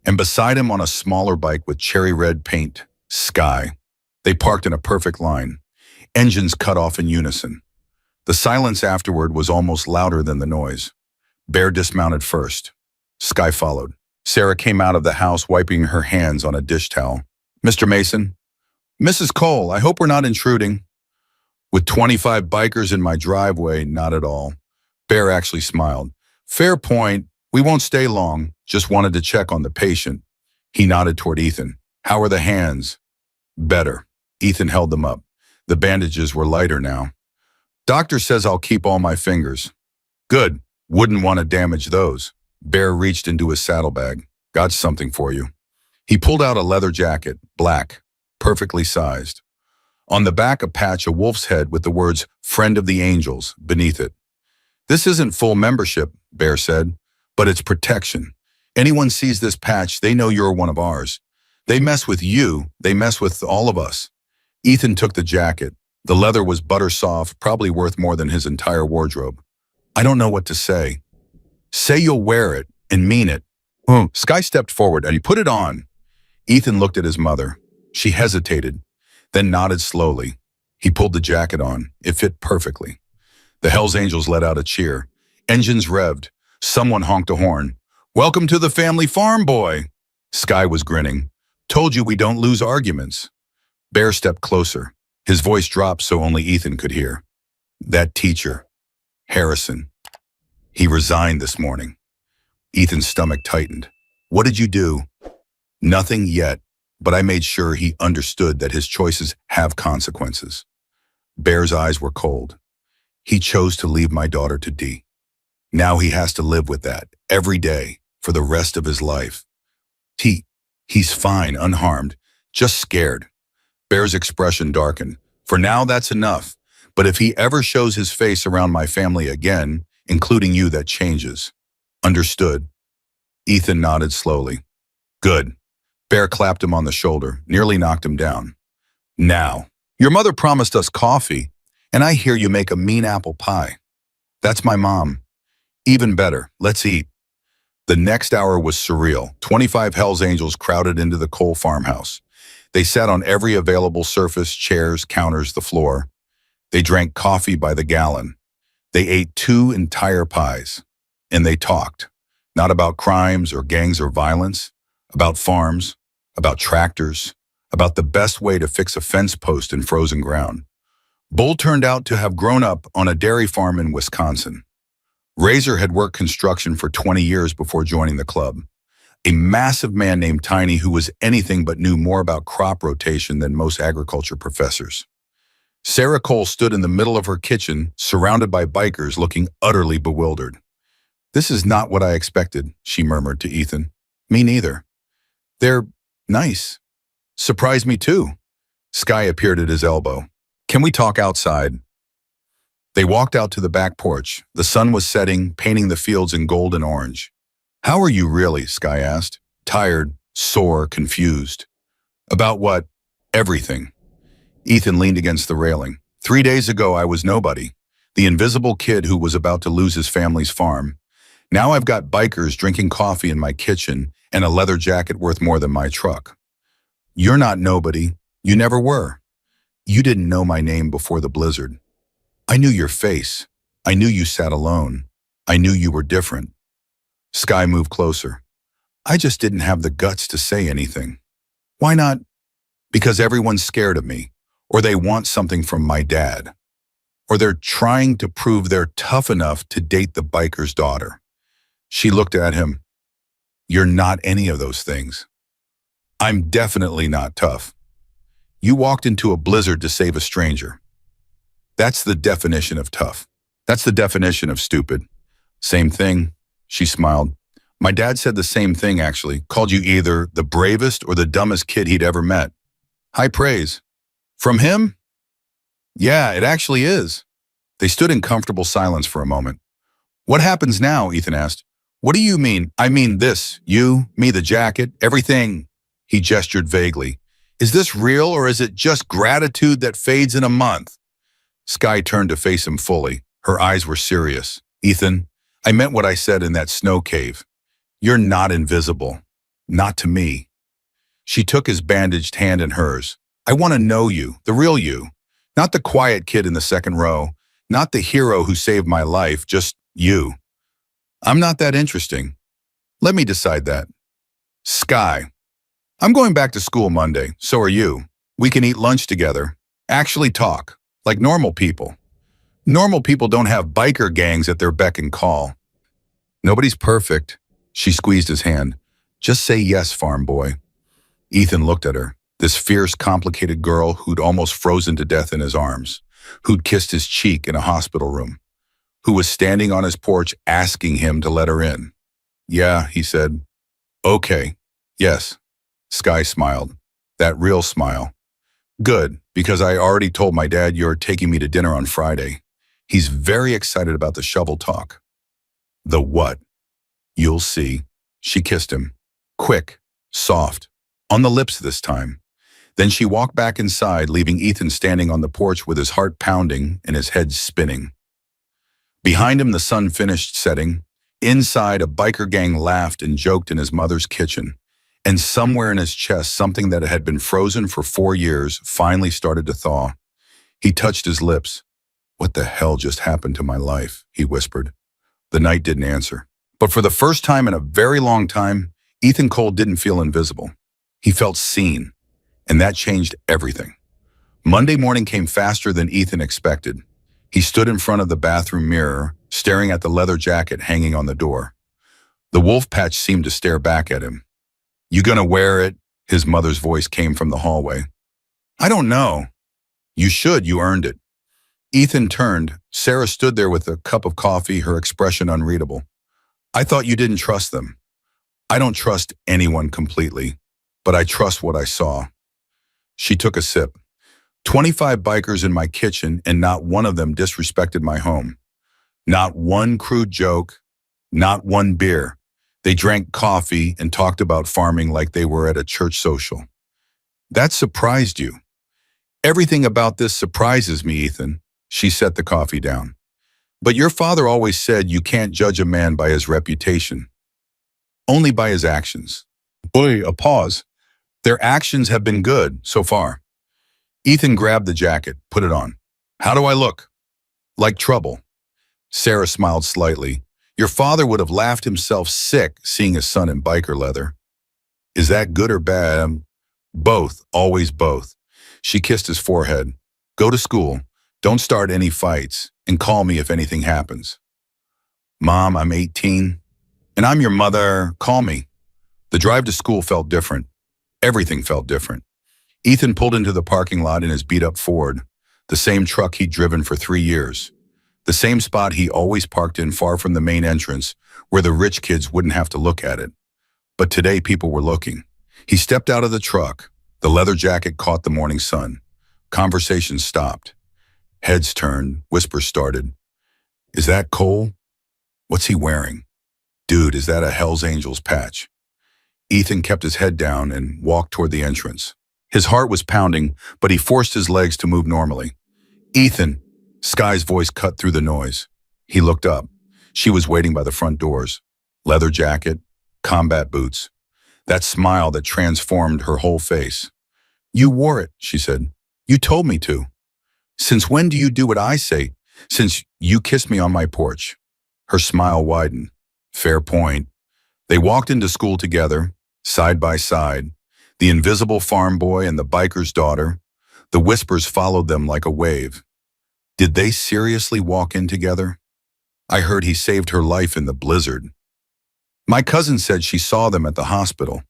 And beside him on a smaller bike with cherry red paint, Sky. They parked in a perfect line. Engines cut off in unison. The silence afterward was almost louder than the noise. Bear dismounted first. Sky followed. Sarah came out of the house wiping her hands on a dish towel. Mr. Mason? Mrs. Cole, I hope we're not intruding. With 25 bikers in my driveway, not at all. Bear actually smiled. Fair point. We won't stay long. Just wanted to check on the patient. He nodded toward Ethan. How are the hands? Better. Ethan held them up. The bandages were lighter now. Doctor says I'll keep all my fingers. Good. Wouldn't want to damage those. Bear reached into his saddlebag. Got something for you. He pulled out a leather jacket, black, perfectly sized. On the back, a patch, a wolf's head with the words, Friend of the Angels, beneath it. This isn't full membership, Bear said, but it's protection. Anyone sees this patch, they know you're one of ours. They mess with you, they mess with all of us. Ethan took the jacket. The leather was butter soft, probably worth more than his entire wardrobe. I don't know what to say. Say you'll wear it and mean it. Sky stepped forward and he put it on. Ethan looked at his mother. She hesitated, then nodded slowly. He pulled the jacket on. It fit perfectly. The Hells Angels let out a cheer. Engines revved. Someone honked a horn. Welcome to the family farm, boy. Sky was grinning. Told you we don't lose arguments. Bear stepped closer. His voice dropped so only Ethan could hear. That teacher, Harrison, he resigned this morning. Ethan's stomach tightened. What did you do? Nothing yet, but I made sure he understood that his choices have consequences. Bear's eyes were cold. He chose to leave my daughter to D. Now he has to live with that every day for the rest of his life. He's fine, unharmed, just scared. Bear's expression darkened. For now, that's enough. But if he ever shows his face around my family again, including you, that changes. Understood. Ethan nodded slowly. Good. Bear clapped him on the shoulder, nearly knocked him down. Now, your mother promised us coffee, and I hear you make a mean apple pie. That's my mom. Even better, let's eat. The next hour was surreal. 25 Hells Angels crowded into the Cole farmhouse. They sat on every available surface, chairs, counters, the floor. They drank coffee by the gallon. They ate 2 entire pies. And they talked. Not about crimes or gangs or violence. About farms. About tractors. About the best way to fix a fence post in frozen ground. Bull turned out to have grown up on a dairy farm in Wisconsin. Razor had worked construction for 20 years before joining the club. A massive man named Tiny who was anything but knew more about crop rotation than most agriculture professors. Sarah Cole stood in the middle of her kitchen, surrounded by bikers looking utterly bewildered. This is not what I expected, she murmured to Ethan. Me neither. They're nice. Surprised me too. Sky appeared at his elbow. Can we talk outside? They walked out to the back porch. The sun was setting, painting the fields in gold and orange. How are you really? Sky asked. Tired, sore, confused. About what? Everything. Ethan leaned against the railing. 3 days ago, I was nobody. The invisible kid who was about to lose his family's farm. Now I've got bikers drinking coffee in my kitchen and a leather jacket worth more than my truck. You're not nobody. You never were. You didn't know my name before the blizzard. I knew your face. I knew you sat alone. I knew you were different. Sky moved closer. I just didn't have the guts to say anything. Why not? Because everyone's scared of me, or they want something from my dad, or they're trying to prove they're tough enough to date the biker's daughter. She looked at him. You're not any of those things. I'm definitely not tough. You walked into a blizzard to save a stranger. That's the definition of tough. That's the definition of stupid. Same thing. She smiled. My dad said the same thing, actually. Called you either the bravest or the dumbest kid he'd ever met. High praise. From him? Yeah, it actually is. They stood in comfortable silence for a moment. What happens now? Ethan asked. What do you mean? I mean this. You, me, the jacket, everything. He gestured vaguely. Is this real or is it just gratitude that fades in a month? Sky turned to face him fully. Her eyes were serious. Ethan, I meant what I said in that snow cave. You're not invisible. Not to me. She took his bandaged hand in hers. I want to know you, the real you. Not the quiet kid in the second row. Not the hero who saved my life, just you. I'm not that interesting. Let me decide that. Sky. I'm going back to school Monday, so are you. We can eat lunch together. Actually talk. Like normal people. Normal people don't have biker gangs at their beck and call. Nobody's perfect. She squeezed his hand. Just say yes, farm boy. Ethan looked at her. This fierce, complicated girl who'd almost frozen to death in his arms. Who'd kissed his cheek in a hospital room. Who was standing on his porch asking him to let her in. Yeah, he said. Okay. Yes. Sky smiled. That real smile. Good, because I already told my dad you're taking me to dinner on Friday. He's very excited about the shovel talk. The what? You'll see. She kissed him. Quick, soft, on the lips this time. Then she walked back inside, leaving Ethan standing on the porch with his heart pounding and his head spinning. Behind him, the sun finished setting. Inside, a biker gang laughed and joked in his mother's kitchen. And somewhere in his chest, something that had been frozen for 4 years finally started to thaw. He touched his lips. What the hell just happened to my life? He whispered. The night didn't answer. But for the first time in a very long time, Ethan Cole didn't feel invisible. He felt seen. And that changed everything. Monday morning came faster than Ethan expected. He stood in front of the bathroom mirror, staring at the leather jacket hanging on the door. The wolf patch seemed to stare back at him. "You gonna wear it?" His mother's voice came from the hallway. "I don't know." "You should, you earned it." Ethan turned. Sarah stood there with a cup of coffee, her expression unreadable. "I thought you didn't trust them." "I don't trust anyone completely, but I trust what I saw." She took a sip. 25 bikers in my kitchen and not one of them disrespected my home. Not one crude joke, not one beer. They drank coffee and talked about farming like they were at a church social. That surprised you. Everything about this surprises me, Ethan. She set the coffee down. But your father always said you can't judge a man by his reputation, only by his actions. Boy, a pause. Their actions have been good so far. Ethan grabbed the jacket, put it on. "How do I look?" "Like trouble." Sarah smiled slightly. "Your father would have laughed himself sick seeing his son in biker leather." "Is that good or bad?" "Both, always both." She kissed his forehead. "Go to school. Don't start any fights, and call me if anything happens." "Mom, I'm 18. And I'm your mother. Call me." The drive to school felt different. Everything felt different. Ethan pulled into the parking lot in his beat-up Ford, the same truck he'd driven for 3 years, the same spot he always parked in far from the main entrance where the rich kids wouldn't have to look at it. But today people were looking. He stepped out of the truck. The leather jacket caught the morning sun. Conversation stopped. Heads turned, whispers started. "Is that Cole? What's he wearing? Dude, is that a Hell's Angels patch?" Ethan kept his head down and walked toward the entrance. His heart was pounding, but he forced his legs to move normally. "Ethan!" Sky's voice cut through the noise. He looked up. She was waiting by the front doors. Leather jacket, combat boots. That smile that transformed her whole face. "You wore it," she said. "You told me to." "Since when do you do what I say?" "Since you kissed me on my porch." Her smile widened. "Fair point." They walked into school together, side by side. The invisible farm boy and the biker's daughter. The whispers followed them like a wave. Did they seriously walk in together? "I heard he saved her life in the blizzard." "My cousin said she saw them at the hospital.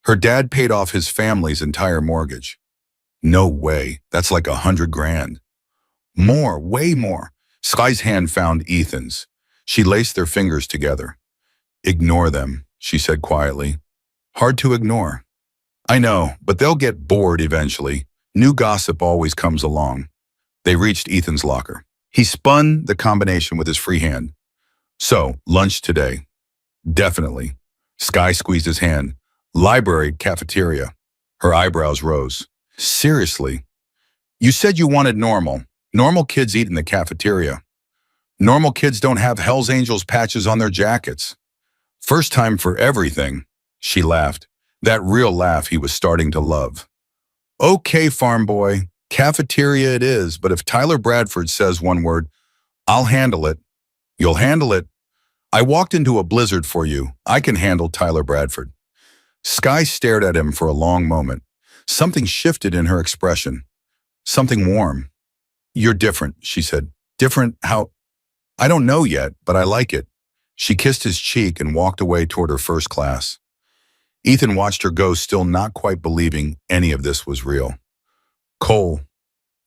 Her dad paid off his family's entire mortgage." "No way. That's like 100 grand. "More, way more." Sky's hand found Ethan's. She laced their fingers together. "Ignore them," she said quietly. "Hard to ignore." "I know, but they'll get bored eventually. New gossip always comes along." They reached Ethan's locker. He spun the combination with his free hand. "So, lunch today?" "Definitely." Sky squeezed his hand. "Library, cafeteria." Her eyebrows rose. "Seriously? You said you wanted normal. Normal kids eat in the cafeteria. Normal kids don't have Hell's Angels patches on their jackets." "First time for everything." She laughed. That real laugh he was starting to love. "Okay, farm boy, cafeteria it is, but if Tyler Bradford says one word, I'll handle it." "You'll handle it." "I walked into a blizzard for you. I can handle Tyler Bradford." Sky stared at him for a long moment. Something shifted in her expression. Something warm. "You're different," she said. "Different how?" "I don't know yet, but I like it." She kissed his cheek and walked away toward her first class. Ethan watched her go, still not quite believing any of this was real. "Cole."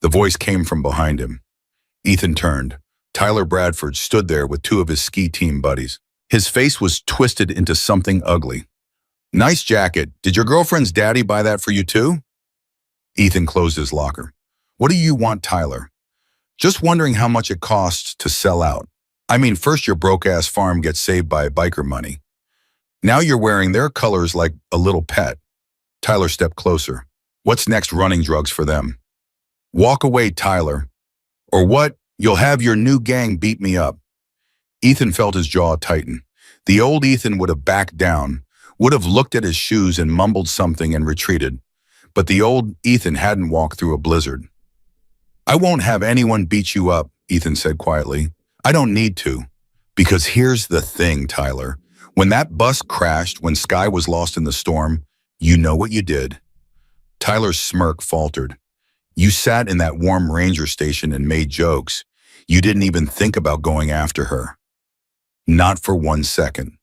The voice came from behind him. Ethan turned. Tyler Bradford stood there with 2 of his ski team buddies. His face was twisted into something ugly. "Nice jacket. Did your girlfriend's daddy buy that for you too?" Ethan closed his locker. "What do you want, Tyler?" "Just wondering how much it costs to sell out. I mean, first your broke-ass farm gets saved by biker money. Now you're wearing their colors like a little pet." Tyler stepped closer. "What's next? Running drugs for them." "Walk away, Tyler. Or what? You'll have your new gang beat me up." Ethan felt his jaw tighten. The old Ethan would have backed down, would have looked at his shoes and mumbled something and retreated. But the old Ethan hadn't walked through a blizzard. "I won't have anyone beat you up," Ethan said quietly. "I don't need to. Because here's the thing, Tyler. When that bus crashed, when Sky was lost in the storm, you know what you did." Tyler's smirk faltered. "You sat in that warm ranger station and made jokes. You didn't even think about going after her. Not for 1 second.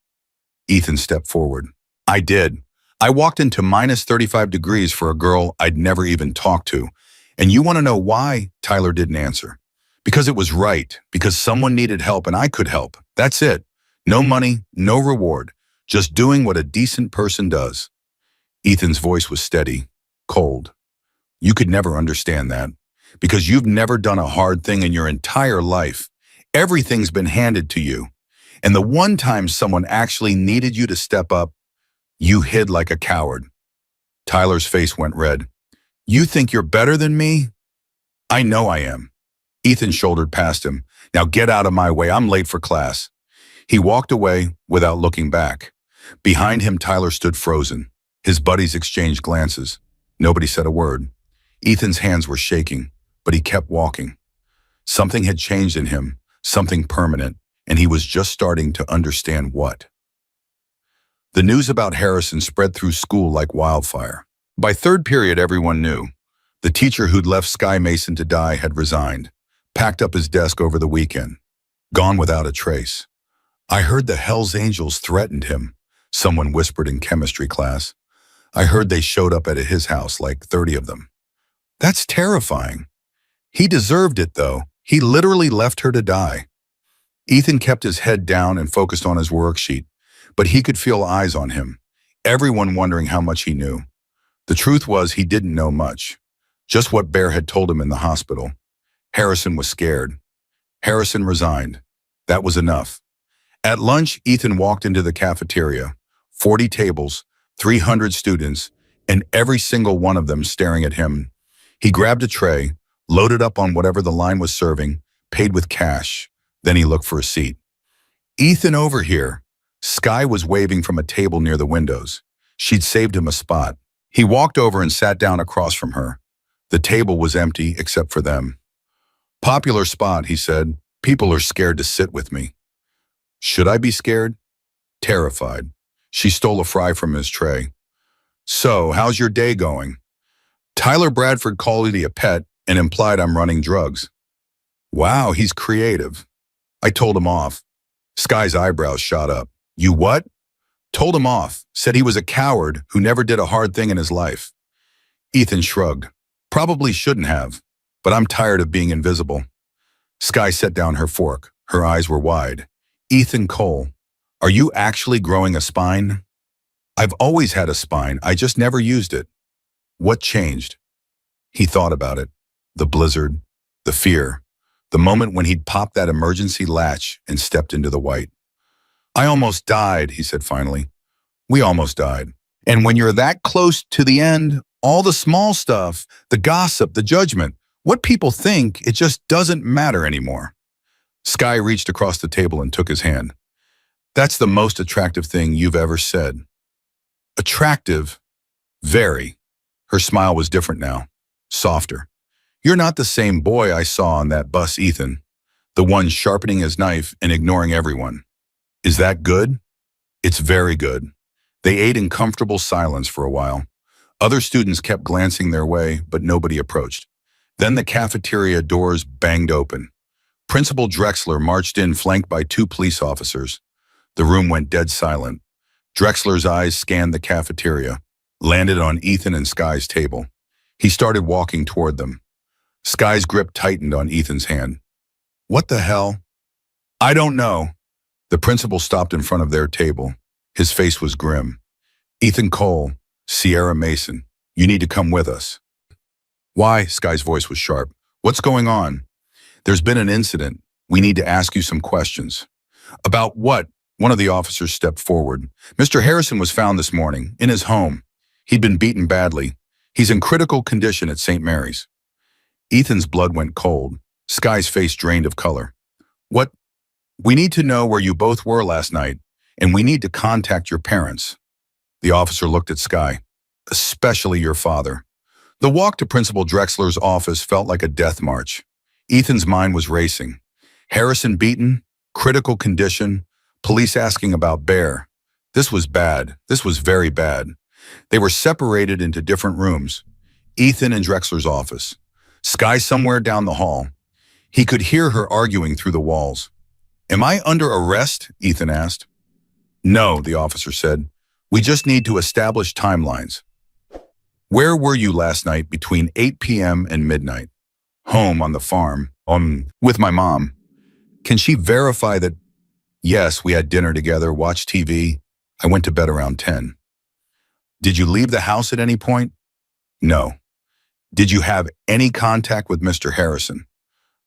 Ethan stepped forward. I did. I walked into minus 35 degrees for a girl I'd never even talked to. And you want to know why? Tyler didn't answer. Because it was right. Because someone needed help and I could help. That's it. No money, no reward. Just doing what a decent person does. Ethan's voice was steady, cold. You could never understand that. Because you've never done a hard thing in your entire life. Everything's been handed to you. And the one time someone actually needed you to step up, you hid like a coward. Tyler's face went red. You think you're better than me? I know I am. Ethan shouldered past him. Now get out of my way, I'm late for class. He walked away without looking back. Behind him, Tyler stood frozen. His buddies exchanged glances. Nobody said a word. Ethan's hands were shaking, but he kept walking. Something had changed in him, something permanent, and he was just starting to understand what. The news about Harrison spread through school like wildfire. By third period, everyone knew. The teacher who'd left Sky Mason to die had resigned, packed up his desk over the weekend, gone without a trace. I heard the Hells Angels threatened him, someone whispered in chemistry class. I heard they showed up at his house, like 30 of them. That's terrifying. He deserved it, though. He literally left her to die. Ethan kept his head down and focused on his worksheet, but he could feel eyes on him, everyone wondering how much he knew. The truth was he didn't know much, just what Bear had told him in the hospital. Harrison was scared. Harrison resigned. That was enough. At lunch, Ethan walked into the cafeteria, 40 tables, 300 students, and every single one of them staring at him. He grabbed a tray, loaded up on whatever the line was serving, paid with cash. Then he looked for a seat. Ethan, over here. Sky was waving from a table near the windows. She'd saved him a spot. He walked over and sat down across from her. The table was empty except for them. Popular spot, he said. People are scared to sit with me. Should I be scared? Terrified. She stole a fry from his tray. So, how's your day going? Tyler Bradford called me a pet and implied I'm running drugs. Wow, he's creative. I told him off. Sky's eyebrows shot up. You what? Told him off. Said he was a coward who never did a hard thing in his life. Ethan shrugged. Probably shouldn't have, but I'm tired of being invisible. Sky set down her fork. Her eyes were wide. Ethan Cole, are you actually growing a spine? I've always had a spine. I just never used it. What changed? He thought about it. The blizzard, the fear, the moment when he'd popped that emergency latch and stepped into the white. I almost died, he said finally. We almost died. And when you're that close to the end, all the small stuff, the gossip, the judgment, what people think, it just doesn't matter anymore. Sky reached across the table and took his hand. That's the most attractive thing you've ever said. Attractive? Very. Her smile was different now, softer. You're not the same boy I saw on that bus, Ethan. The one sharpening his knife and ignoring everyone. Is that good? It's very good. They ate in comfortable silence for a while. Other students kept glancing their way, but nobody approached. Then the cafeteria doors banged open. Principal Drexler marched in, flanked by 2 police officers. The room went dead silent. Drexler's eyes scanned the cafeteria, landed on Ethan and Sky's table. He started walking toward them. Sky's grip tightened on Ethan's hand. What the hell? I don't know. The principal stopped in front of their table. His face was grim. Ethan Cole, Sierra Mason, you need to come with us. Why? Sky's voice was sharp. What's going on? There's been an incident. We need to ask you some questions. About what? One of the officers stepped forward. Mr. Harrison was found this morning, in his home. He'd been beaten badly. He's in critical condition at St. Mary's. Ethan's blood went cold. Sky's face drained of color. What? We need to know where you both were last night, and we need to contact your parents. The officer looked at Sky. Especially your father. The walk to Principal Drexler's office felt like a death march. Ethan's mind was racing. Harrison beaten, critical condition, police asking about Bear. This was bad. This was very bad. They were separated into different rooms. Ethan in Drexler's office. Sky somewhere down the hall. He could hear her arguing through the walls. "Am I under arrest?" Ethan asked. "No," the officer said. "We just need to establish timelines. Where were you last night between 8 p.m. and midnight?" "Home on the farm, with my mom." "Can she verify that?" "Yes, we had dinner together, watched TV. I went to bed around 10. "Did you leave the house at any point?" "No." "Did you have any contact with Mr. Harrison?"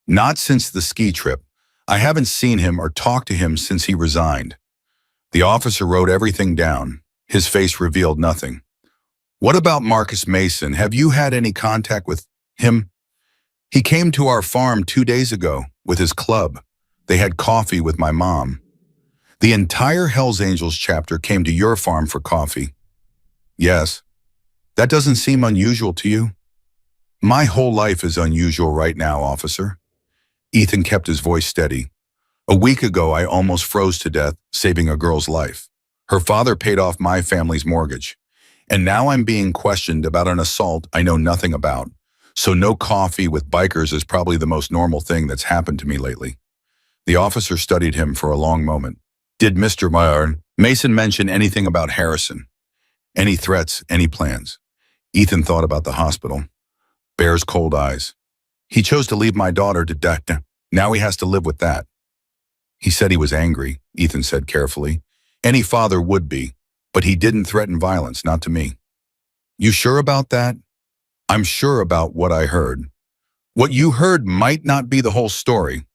"Not since the ski trip. I haven't seen him or talked to him since he resigned." The officer wrote everything down. His face revealed nothing. "What about Marcus Mason? Have you had any contact with him?" "He came to our farm 2 days ago with his club. They had coffee with my mom." "The entire Hells Angels chapter came to your farm for coffee?" "Yes." "That doesn't seem unusual to you?" "My whole life is unusual right now, officer." Ethan kept his voice steady. "A week ago, I almost froze to death, saving a girl's life. Her father paid off my family's mortgage. And now I'm being questioned about an assault I know nothing about. So no coffee with bikers is probably the most normal thing that's happened to me lately." The officer studied him for a long moment. "Did Mr. Mason mention anything about Harrison? Any threats, any plans?" Ethan thought about the hospital. Bear's cold eyes. "He chose to leave my daughter to die. Now he has to live with that." "He said he was angry," Ethan said carefully. "Any father would be, but he didn't threaten violence, not to me." "You sure about that?" "I'm sure about what I heard." "What you heard might not be the whole story.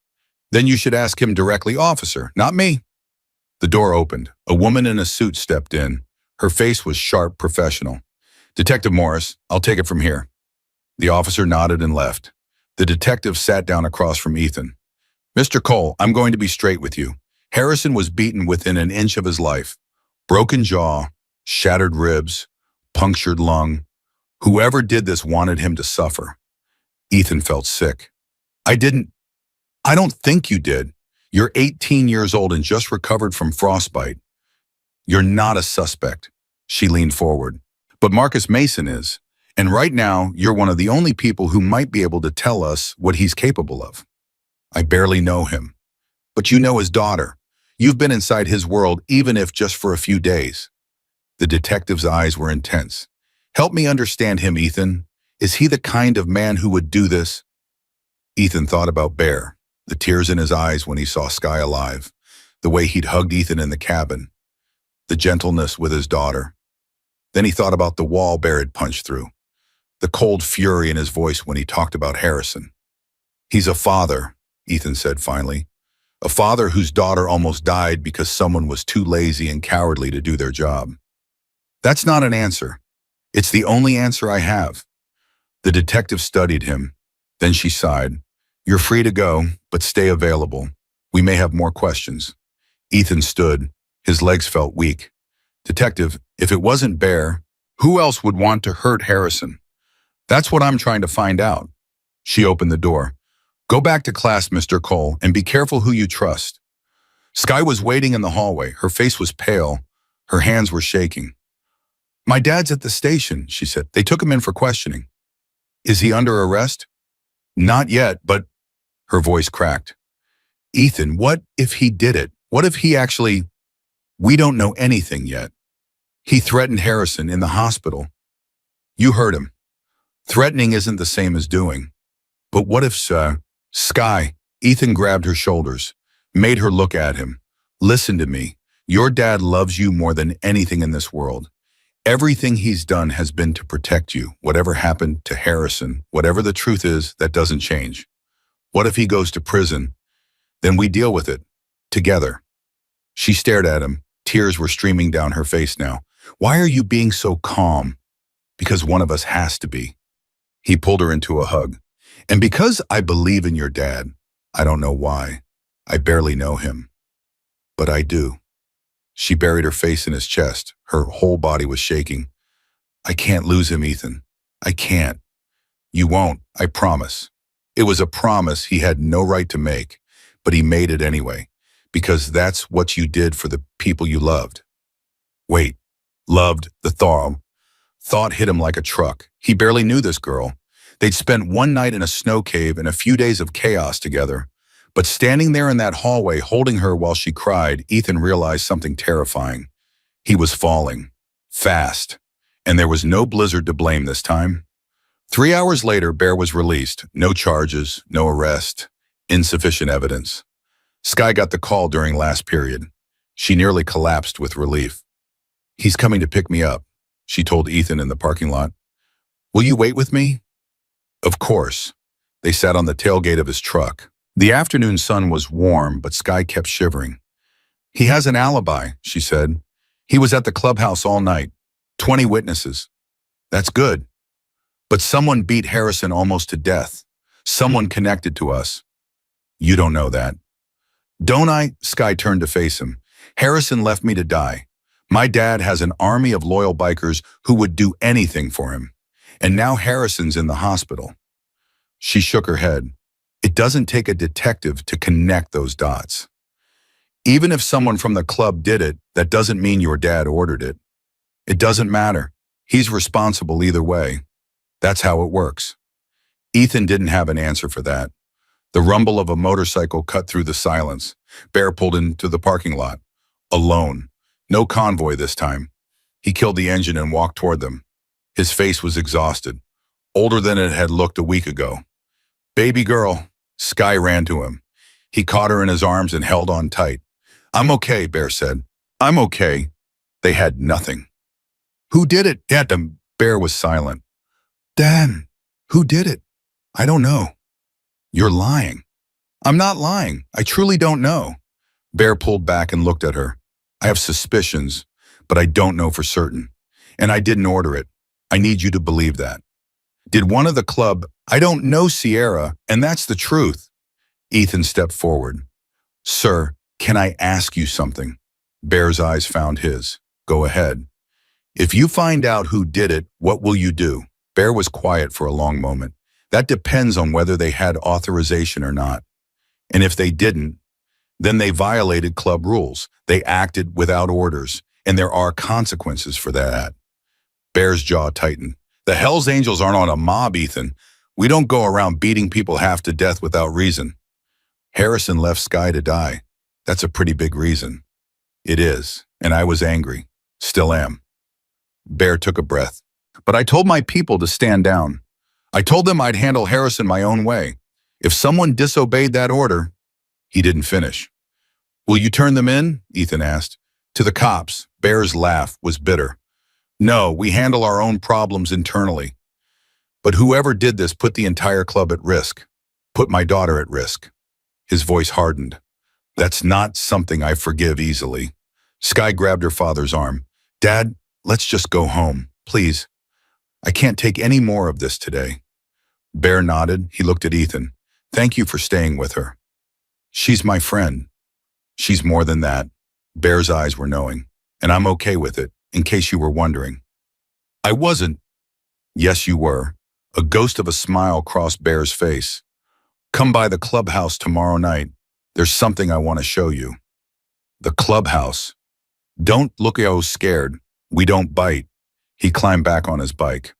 Then you should ask him directly, officer, not me." The door opened. A woman in a suit stepped in. Her face was sharp, professional. "Detective Morris, I'll take it from here." The officer nodded and left. The detective sat down across from Ethan. "Mr. Cole, I'm going to be straight with you. Harrison was beaten within an inch of his life. Broken jaw, shattered ribs, punctured lung. Whoever did this wanted him to suffer." Ethan felt sick. I don't think you did. You're 18 years old and just recovered from frostbite. You're not a suspect." She leaned forward. "But Marcus Mason is. And right now, you're one of the only people who might be able to tell us what he's capable of." "I barely know him." "But you know his daughter. You've been inside his world, even if just for a few days." The detective's eyes were intense. "Help me understand him, Ethan. Is he the kind of man who would do this?" Ethan thought about Bear, the tears in his eyes when he saw Sky alive, the way he'd hugged Ethan in the cabin, the gentleness with his daughter. Then he thought about the wall Bear had punched through, the cold fury in his voice when he talked about Harrison. "He's a father," Ethan said finally. "A father whose daughter almost died because someone was too lazy and cowardly to do their job." "That's not an answer. It's the only answer I have." The detective studied him. Then she sighed. "You're free to go, but stay available. We may have more questions." Ethan stood. His legs felt weak. "Detective, if it wasn't Bear, who else would want to hurt Harrison?" "That's what I'm trying to find out." She opened the door. "Go back to class, Mr. Cole, and be careful who you trust." Sky was waiting in the hallway. Her face was pale. Her hands were shaking. "My dad's at the station," she said. "They took him in for questioning." "Is he under arrest?" "Not yet, but—" Her voice cracked. "Ethan, what if he did it? What if he actually—" "We don't know anything yet. He threatened Harrison in the hospital." "You heard him. Threatening isn't the same as doing." "But what if, Sky?" Ethan grabbed her shoulders, made her look at him. "Listen to me. Your dad loves you more than anything in this world. Everything he's done has been to protect you. Whatever happened to Harrison, whatever the truth is, that doesn't change. What if he goes to prison? Then we deal with it. Together." She stared at him. Tears were streaming down her face now. "Why are you being so calm?" "Because one of us has to be." He pulled her into a hug. "And because I believe in your dad, I don't know why. I barely know him. But I do." She buried her face in his chest. Her whole body was shaking. "I can't lose him, Ethan. I can't." "You won't, I promise." It was a promise he had no right to make, but he made it anyway, because that's what you did for the people you loved. Wait, loved, the thought hit him like a truck. He barely knew this girl. They'd spent one night in a snow cave and a few days of chaos together. But standing there in that hallway holding her while she cried, Ethan realized something terrifying. He was falling. Fast. And there was no blizzard to blame this time. 3 hours later, Bear was released. No charges, no arrest, insufficient evidence. Sky got the call during last period. She nearly collapsed with relief. "He's coming to pick me up," she told Ethan in the parking lot. "Will you wait with me?" Of course. They sat on the tailgate of his truck. The afternoon sun was warm, but Sky kept shivering. "He has an alibi," she said. "He was at the clubhouse all night. 20 witnesses. That's good. But someone beat Harrison almost to death. Someone connected to us." "You don't know that." "Don't I?" Sky turned to face him. "Harrison left me to die. My dad has an army of loyal bikers who would do anything for him. And now Harrison's in the hospital." She shook her head. "It doesn't take a detective to connect those dots. Even if someone from the club did it, that doesn't mean your dad ordered it. It doesn't matter. He's responsible either way. That's how it works." Ethan didn't have an answer for that. The rumble of a motorcycle cut through the silence. Bear pulled into the parking lot. Alone. No convoy this time. He killed the engine and walked toward them. His face was exhausted, older than it had looked a week ago. "Baby girl." Sky ran to him. He caught her in his arms and held on tight. "I'm okay," Bear said. "I'm okay." They had nothing. "Who did it, Dad?" Bear was silent. "Dad, who did it?" "I don't know." "You're lying." "I'm not lying. I truly don't know." Bear pulled back and looked at her. "I have suspicions, but I don't know for certain. And I didn't order it. I need you to believe that." "Did one of the club—" "I don't know, Sierra, and that's the truth." Ethan stepped forward. "Sir, can I ask you something?" Bear's eyes found his. "Go ahead." "If you find out who did it, what will you do?" Bear was quiet for a long moment. "That depends on whether they had authorization or not. And if they didn't, then they violated club rules. They acted without orders, and there are consequences for that." Bear's jaw tightened. "The Hells Angels aren't on a mob, Ethan. We don't go around beating people half to death without reason." "Harrison left Sky to die. That's a pretty big reason." "It is, and I was angry. Still am." Bear took a breath. "But I told my people to stand down. I told them I'd handle Harrison my own way. If someone disobeyed that order—" He didn't finish. "Will you turn them in?" Ethan asked. "To the cops." Bear's laugh was bitter. "No, we handle our own problems internally. But whoever did this put the entire club at risk. Put my daughter at risk." His voice hardened. "That's not something I forgive easily." Sky grabbed her father's arm. "Dad, let's just go home, please. I can't take any more of this today." Bear nodded. He looked at Ethan. "Thank you for staying with her." "She's my friend." "She's more than that." Bear's eyes were knowing. "And I'm okay with it, in case you were wondering." "I wasn't." "Yes, you were." A ghost of a smile crossed Bear's face. "Come by the clubhouse tomorrow night. There's something I want to show you." "The clubhouse?" "Don't look so scared. We don't bite." He climbed back on his bike.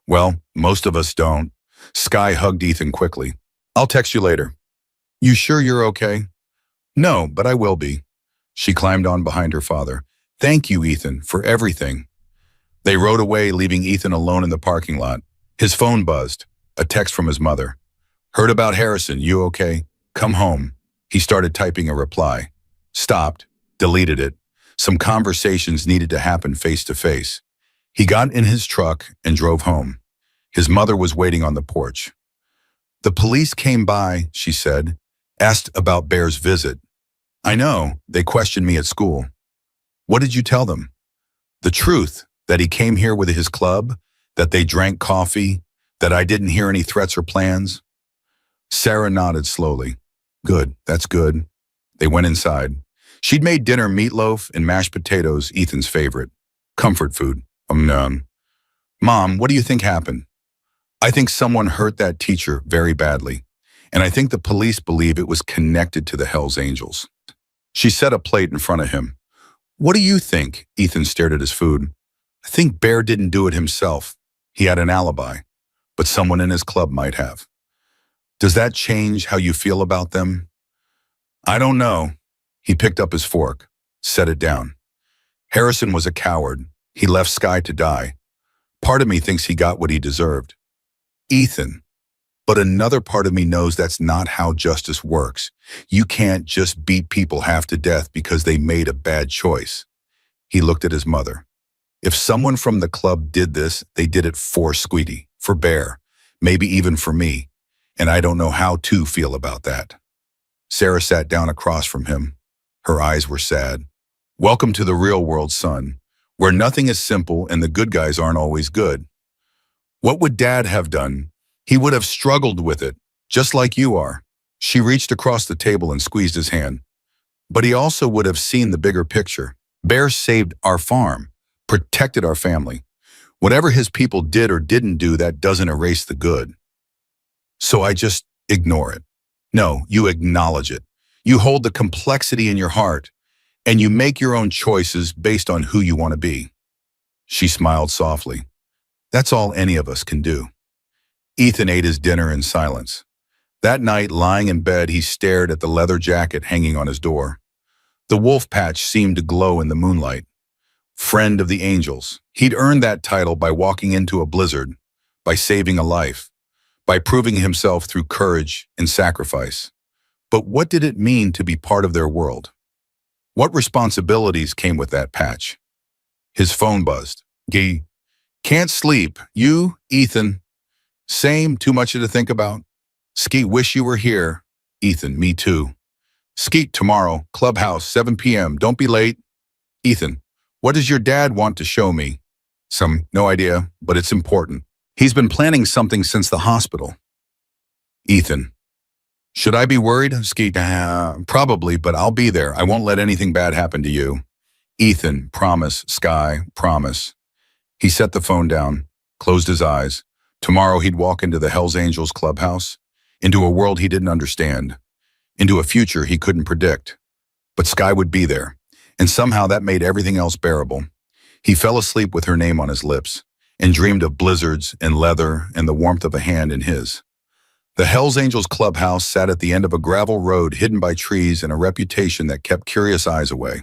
"Well, most of us don't." Sky hugged Ethan quickly. "I'll text you later." "You sure you're okay?" "No, but I will be." She climbed on behind her father. "Thank you, Ethan, for everything." They rode away, leaving Ethan alone in the parking lot. His phone buzzed. A text from his mother. "Heard about Harrison. You okay? Come home." He started typing a reply. Stopped. Deleted it. Some conversations needed to happen face to face. He got in his truck and drove home. His mother was waiting on the porch. "The police came by," she said. "Asked about Bear's visit." "I know. They questioned me at school." "What did you tell them?" "The truth, that he came here with his club, that they drank coffee, that I didn't hear any threats or plans." Sarah nodded slowly. "Good, that's good." They went inside. She'd made dinner meatloaf and mashed potatoes, Ethan's favorite. Comfort food. None. "Mom, what do you think happened?" "I think someone hurt that teacher very badly, and I think the police believe it was connected to the Hells Angels." She set a plate in front of him. "What do you think?" Ethan stared at his food. "I think Bear didn't do it himself. He had an alibi." but someone in his club might have. Does that change how you feel about them? I don't know. He picked up his fork, set it down. Harrison was a coward. He left Sky to die. Part of me thinks he got what he deserved. Ethan. But another part of me knows that's not how justice works. You can't just beat people half to death because they made a bad choice. He looked at his mother. If someone from the club did this, they did it for Squeedy, for Bear, maybe even for me. And I don't know how to feel about that. Sarah sat down across from him. Her eyes were sad. Welcome to the real world, son, where nothing is simple and the good guys aren't always good. What would Dad have done? He would have struggled with it, just like you are. She reached across the table and squeezed his hand. But he also would have seen the bigger picture. Bear saved our farm, protected our family. Whatever his people did or didn't do, that doesn't erase the good. So I just ignore it. No, you acknowledge it. You hold the complexity in your heart, and you make your own choices based on who you want to be. She smiled softly. That's all any of us can do. Ethan ate his dinner in silence. That night, lying in bed, he stared at the leather jacket hanging on his door. The wolf patch seemed to glow in the moonlight. Friend of the Angels. He'd earned that title by walking into a blizzard, by saving a life, by proving himself through courage and sacrifice. But what did it mean to be part of their world? What responsibilities came with that patch? His phone buzzed. Gee, can't sleep. You, Ethan. Same, too much to think about. Skeet, wish you were here. Ethan, me too. Skeet, tomorrow, clubhouse, 7 p.m. Don't be late. Ethan, what does your dad want to show me? No idea, but it's important. He's been planning something since the hospital. Ethan, should I be worried? Skeet, probably, but I'll be there. I won't let anything bad happen to you. Ethan, promise. Sky, promise. He set the phone down, closed his eyes. Tomorrow he'd walk into the Hells Angels clubhouse, into a world he didn't understand, into a future he couldn't predict. But Sky would be there, and somehow that made everything else bearable. He fell asleep with her name on his lips, and dreamed of blizzards and leather and the warmth of a hand in his. The Hells Angels clubhouse sat at the end of a gravel road hidden by trees and a reputation that kept curious eyes away.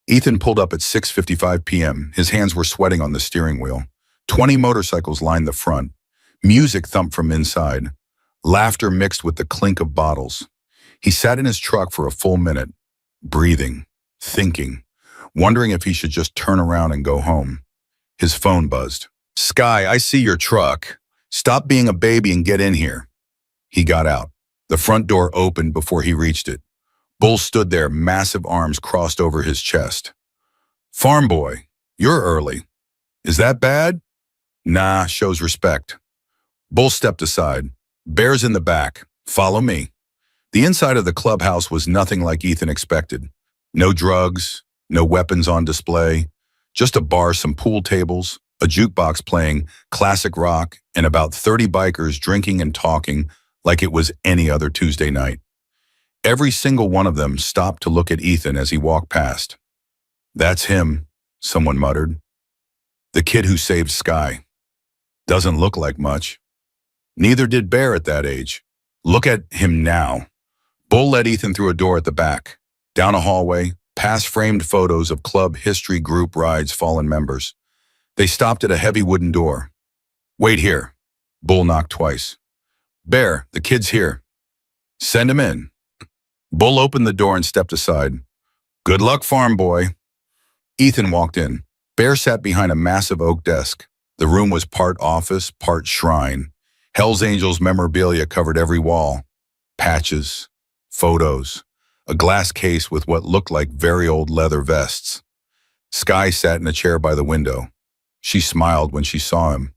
Ethan pulled up at 6:55 p.m. His hands were sweating on the steering wheel. 20 motorcycles lined the front. Music thumped from inside. Laughter mixed with the clink of bottles. He sat in his truck for a full minute, breathing, thinking, wondering if he should just turn around and go home. His phone buzzed. Sky, I see your truck. Stop being a baby and get in here. He got out. The front door opened before he reached it. Bull stood there, massive arms crossed over his chest. Farm boy, you're early. Is that bad? Nah, shows respect. Bull stepped aside. Bear's in the back. Follow me. The inside of the clubhouse was nothing like Ethan expected. No drugs, no weapons on display, just a bar, some pool tables, a jukebox playing classic rock, and about 30 bikers drinking and talking like it was any other Tuesday night. Every single one of them stopped to look at Ethan as he walked past. That's him, someone muttered. The kid who saved Sky. Doesn't look like much. Neither did Bear at that age. Look at him now. Bull led Ethan through a door at the back, down a hallway, past framed photos of club history group rides fallen members. They stopped at a heavy wooden door. Wait here. Bull knocked twice. Bear, the kid's here. Send him in. Bull opened the door and stepped aside. Good luck, farm boy. Ethan walked in. Bear sat behind a massive oak desk. The room was part office, part shrine. Hells Angels memorabilia covered every wall. Patches, photos, a glass case with what looked like very old leather vests. Sky sat in a chair by the window. She smiled when she saw him.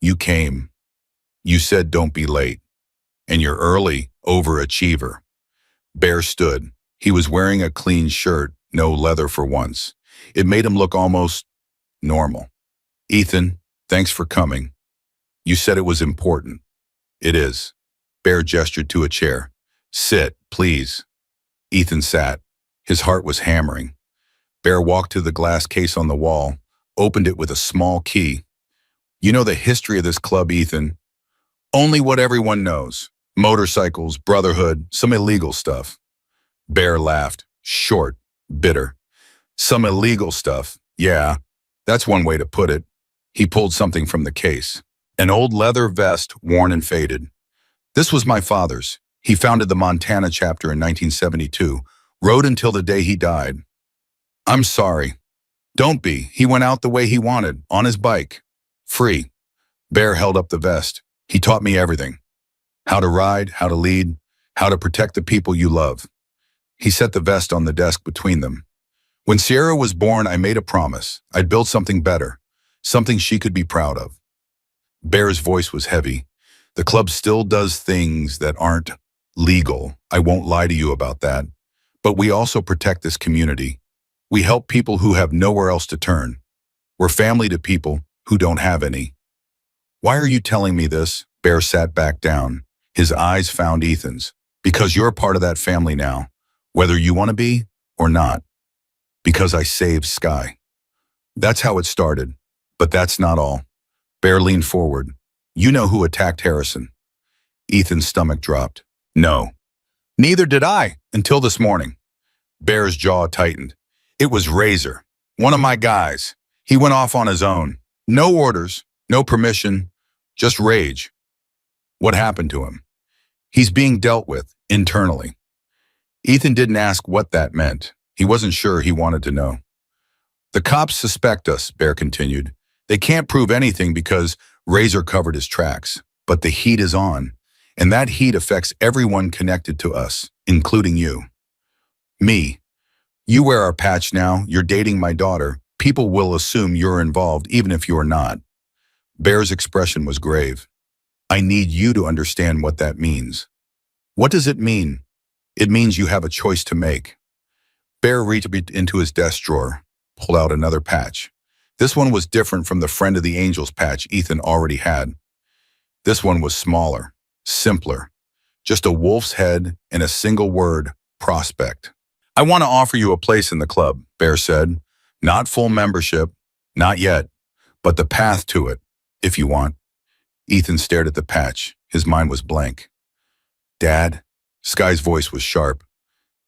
You came. You said don't be late. And you're early, overachiever. Bear stood. He was wearing a clean shirt, no leather for once. It made him look almost normal. Ethan, thanks for coming. You said it was important. It is. Bear gestured to a chair. Sit, please. Ethan sat. His heart was hammering. Bear walked to the glass case on the wall, opened it with a small key. You know the history of this club, Ethan. Only what everyone knows. Motorcycles, brotherhood, some illegal stuff. Bear laughed, short, bitter. Some illegal stuff. Yeah, that's one way to put it. He pulled something from the case. An old leather vest, worn and faded. This was my father's. He founded the Montana chapter in 1972, rode until the day he died. I'm sorry. Don't be. He went out the way he wanted, on his bike. Free. Bear held up the vest. He taught me everything. How to ride, how to lead, how to protect the people you love. He set the vest on the desk between them. When Sierra was born, I made a promise. I'd build something better, something she could be proud of. Bear's voice was heavy. The club still does things that aren't legal. I won't lie to you about that. But we also protect this community. We help people who have nowhere else to turn. We're family to people who don't have any. Why are you telling me this? Bear sat back down. His eyes found Ethan's. Because you're a part of that family now, whether you want to be or not. Because I saved Sky. That's how it started. But that's not all. Bear leaned forward. You know who attacked Harrison. Ethan's stomach dropped. No. Neither did I, until this morning. Bear's jaw tightened. It was Razor, one of my guys. He went off on his own. No orders, no permission, just rage. What happened to him? He's being dealt with, internally. Ethan didn't ask what that meant. He wasn't sure he wanted to know. The cops suspect us, Bear continued. They can't prove anything because Razor covered his tracks. But the heat is on, and that heat affects everyone connected to us, including you. Me. You wear our patch now, you're dating my daughter. People will assume you're involved even if you're not. Bear's expression was grave. I need you to understand what that means. What does it mean? It means you have a choice to make. Bear reached into his desk drawer, pulled out another patch. This one was different from the Friend of the Angels patch Ethan already had. This one was smaller, simpler. Just a wolf's head and a single word, prospect. I want to offer you a place in the club, Bear said. Not full membership, not yet, but the path to it, if you want. Ethan stared at the patch. His mind was blank. Dad, Sky's voice was sharp.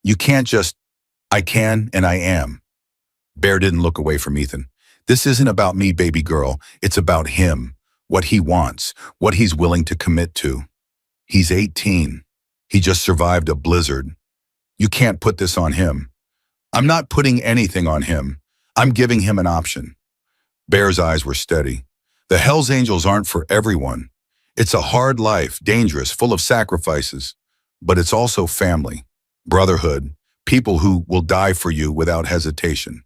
You can't just, I can and I am. Bear didn't look away from Ethan. This isn't about me, baby girl. It's about him, what he wants, what he's willing to commit to. He's 18. He just survived a blizzard. You can't put this on him. I'm not putting anything on him. I'm giving him an option. Bear's eyes were steady. The Hells Angels aren't for everyone. It's a hard life, dangerous, full of sacrifices. But it's also family, brotherhood, people who will die for you without hesitation.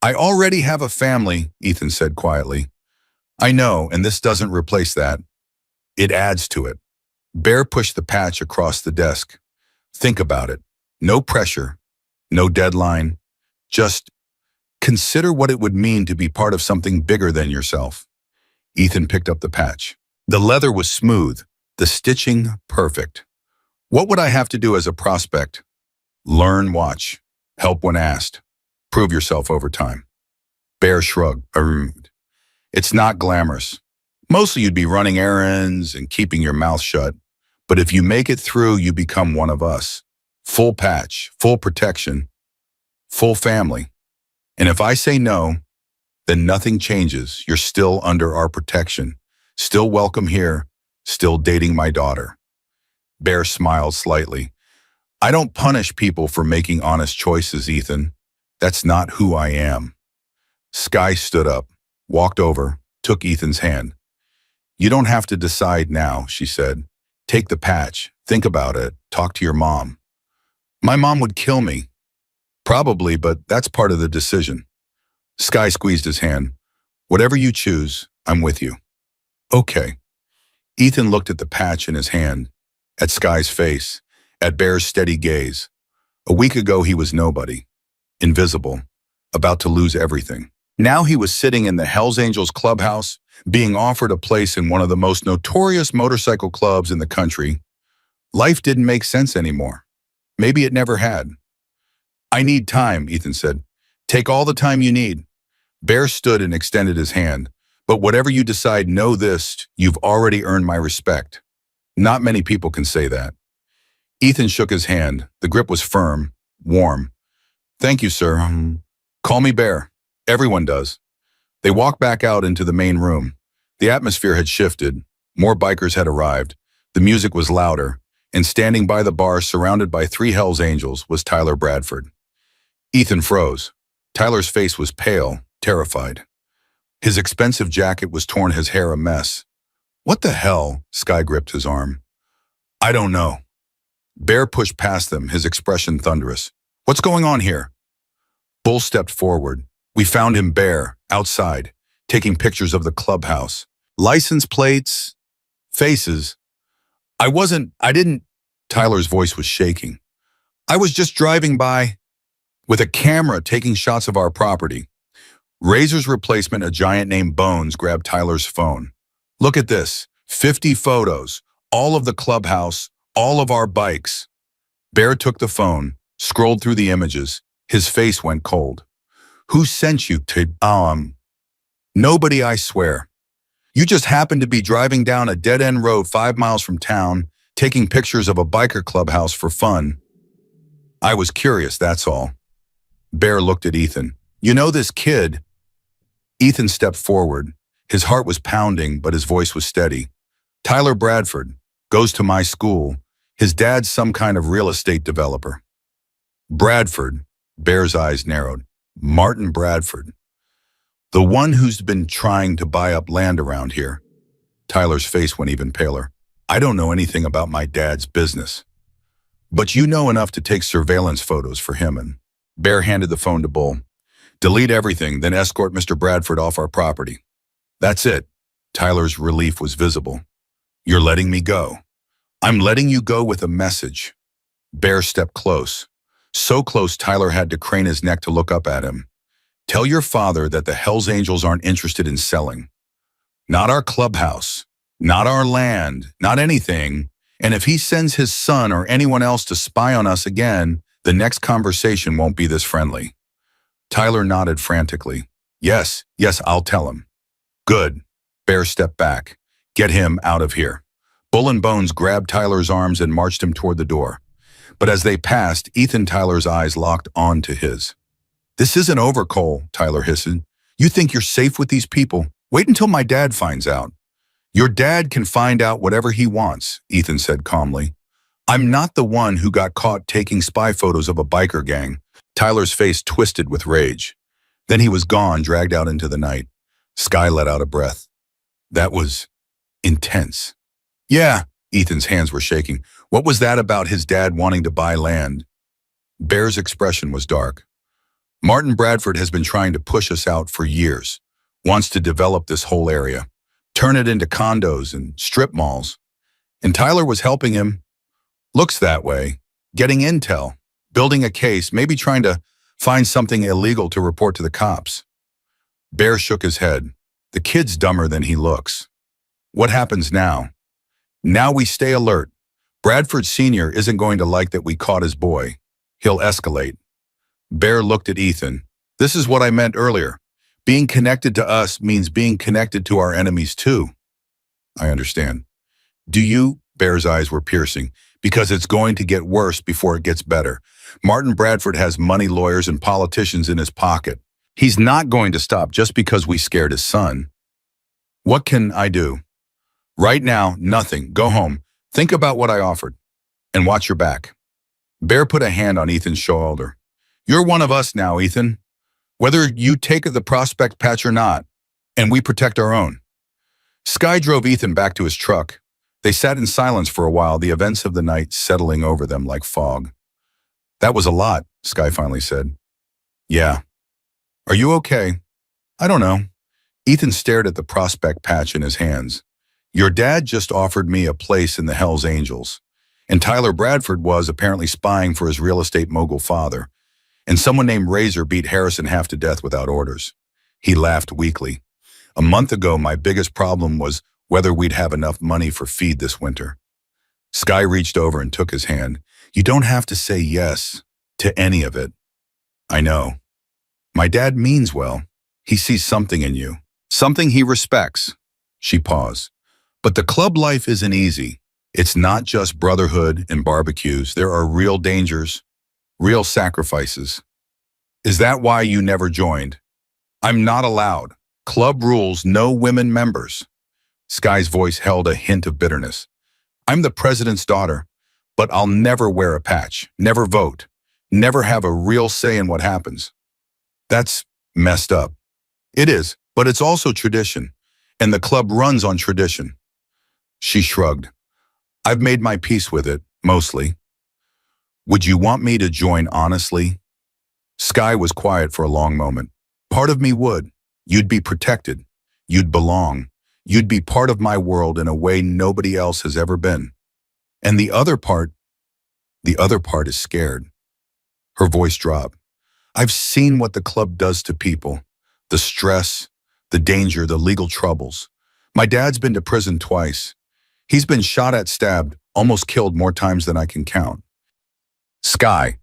I already have a family, Ethan said quietly. I know, and this doesn't replace that. It adds to it. Bear pushed the patch across the desk. Think about it. No pressure, no deadline. Just consider what it would mean to be part of something bigger than yourself. Ethan picked up the patch. The leather was smooth, the stitching perfect. What would I have to do as a prospect? Learn, watch, help when asked. Prove yourself over time. Bear shrugged. It's not glamorous. Mostly you'd be running errands and keeping your mouth shut. But if you make it through, you become one of us. Full patch, full protection, full family. And if I say no, then nothing changes. You're still under our protection, still welcome here, still dating my daughter. Bear smiled slightly. I don't punish people for making honest choices, Ethan. That's not who I am. Sky stood up, walked over, took Ethan's hand. You don't have to decide now, she said. Take the patch, think about it, talk to your mom. My mom would kill me. Probably, but that's part of the decision. Sky squeezed his hand. Whatever you choose, I'm with you. Okay. Ethan looked at the patch in his hand, at Sky's face, at Bear's steady gaze. A week ago, he was nobody, invisible, about to lose everything. Now he was sitting in the Hells Angels clubhouse, being offered a place in one of the most notorious motorcycle clubs in the country. Life didn't make sense anymore. Maybe it never had. I need time, Ethan said. Take all the time you need. Bear stood and extended his hand. But whatever you decide, know this, you've already earned my respect. Not many people can say that. Ethan shook his hand. The grip was firm, warm. Thank you, sir. Call me Bear. Everyone does. They walked back out into the main room. The atmosphere had shifted. More bikers had arrived. The music was louder, and standing by the bar surrounded by three Hells Angels was Tyler Bradford. Ethan froze. Tyler's face was pale, terrified. His expensive jacket was torn, his hair a mess. What the hell? Sky gripped his arm. I don't know. Bear pushed past them, his expression thunderous. What's going on here? Bull stepped forward. We found him, Bear, outside, taking pictures of the clubhouse. License plates, faces. I didn't. Tyler's voice was shaking. I was just driving by with a camera taking shots of our property. Razor's replacement, a giant named Bones, grabbed Tyler's phone. Look at this, 50 photos, all of the clubhouse, all of our bikes. Bear took the phone, scrolled through the images. His face went cold. Who sent you to, Nobody, I swear. You just happened to be driving down a dead-end road 5 miles from town, taking pictures of a biker clubhouse for fun. I was curious, that's all. Bear looked at Ethan. You know this kid? Ethan stepped forward. His heart was pounding, but his voice was steady. Tyler Bradford goes to my school. His dad's some kind of real estate developer. Bradford, Bear's eyes narrowed. Martin Bradford. The one who's been trying to buy up land around here. Tyler's face went even paler. I don't know anything about my dad's business. But you know enough to take surveillance photos for him. And Bear handed the phone to Bull. Delete everything, then escort Mr. Bradford off our property. That's it. Tyler's relief was visible. You're letting me go. I'm letting you go with a message. Bear stepped close. So close Tyler had to crane his neck to look up at him. Tell your father that the Hells Angels aren't interested in selling. Not our clubhouse, not our land, not anything. And if he sends his son or anyone else to spy on us again, the next conversation won't be this friendly. Tyler nodded frantically. Yes, I'll tell him. Good. Bear stepped back. Get him out of here. Bull and Bones grabbed Tyler's arms and marched him toward the door. But as they passed, Tyler's eyes locked onto his. This isn't over, Cole, Tyler hissed. You think you're safe with these people? Wait until my dad finds out. Your dad can find out whatever he wants, Ethan said calmly. I'm not the one who got caught taking spy photos of a biker gang. Tyler's face twisted with rage. Then he was gone, dragged out into the night. Sky let out a breath. That was intense. Yeah, Ethan's hands were shaking. What was that about his dad wanting to buy land? Bear's expression was dark. Martin Bradford has been trying to push us out for years. Wants to develop this whole area. Turn it into condos and strip malls. And Tyler was helping him. Looks that way. Getting intel. Building a case, maybe trying to find something illegal to report to the cops. Bear shook his head. The kid's dumber than he looks. What happens now? Now we stay alert. Bradford Sr. isn't going to like that we caught his boy. He'll escalate. Bear looked at Ethan. This is what I meant earlier. Being connected to us means being connected to our enemies too. I understand. Do you? Bear's eyes were piercing. Because it's going to get worse before it gets better. Martin Bradford has money, lawyers, and politicians in his pocket. He's not going to stop just because we scared his son. What can I do? Right now, nothing. Go home. Think about what I offered. And watch your back. Bear put a hand on Ethan's shoulder. You're one of us now, Ethan. Whether you take the prospect patch or not, and we protect our own. Sky drove Ethan back to his truck. They sat in silence for a while, the events of the night settling over them like fog. That was a lot, Sky finally said. Yeah. Are you okay? I don't know. Ethan stared at the prospect patch in his hands. Your dad just offered me a place in the Hells Angels, and Tyler Bradford was apparently spying for his real estate mogul father, and someone named Razor beat Harrison half to death without orders. He laughed weakly. A month ago, my biggest problem was whether we'd have enough money for feed this winter. Sky reached over and took his hand. You don't have to say yes to any of it. I know. My dad means well. He sees something in you. Something he respects. She paused. But the club life isn't easy. It's not just brotherhood and barbecues. There are real dangers, real sacrifices. Is that why you never joined? I'm not allowed. Club rules, no women members. Sky's voice held a hint of bitterness. I'm the president's daughter, but I'll never wear a patch, never vote, never have a real say in what happens. That's messed up. It is, but it's also tradition, and the club runs on tradition. She shrugged. I've made my peace with it, mostly. Would you want me to join honestly? Sky was quiet for a long moment. Part of me would. You'd be protected. You'd belong. You'd be part of my world in a way nobody else has ever been. And the other part is scared. Her voice dropped. I've seen what the club does to people. The stress, the danger, the legal troubles. My dad's been to prison twice. He's been shot at, stabbed, almost killed more times than I can count. Sky.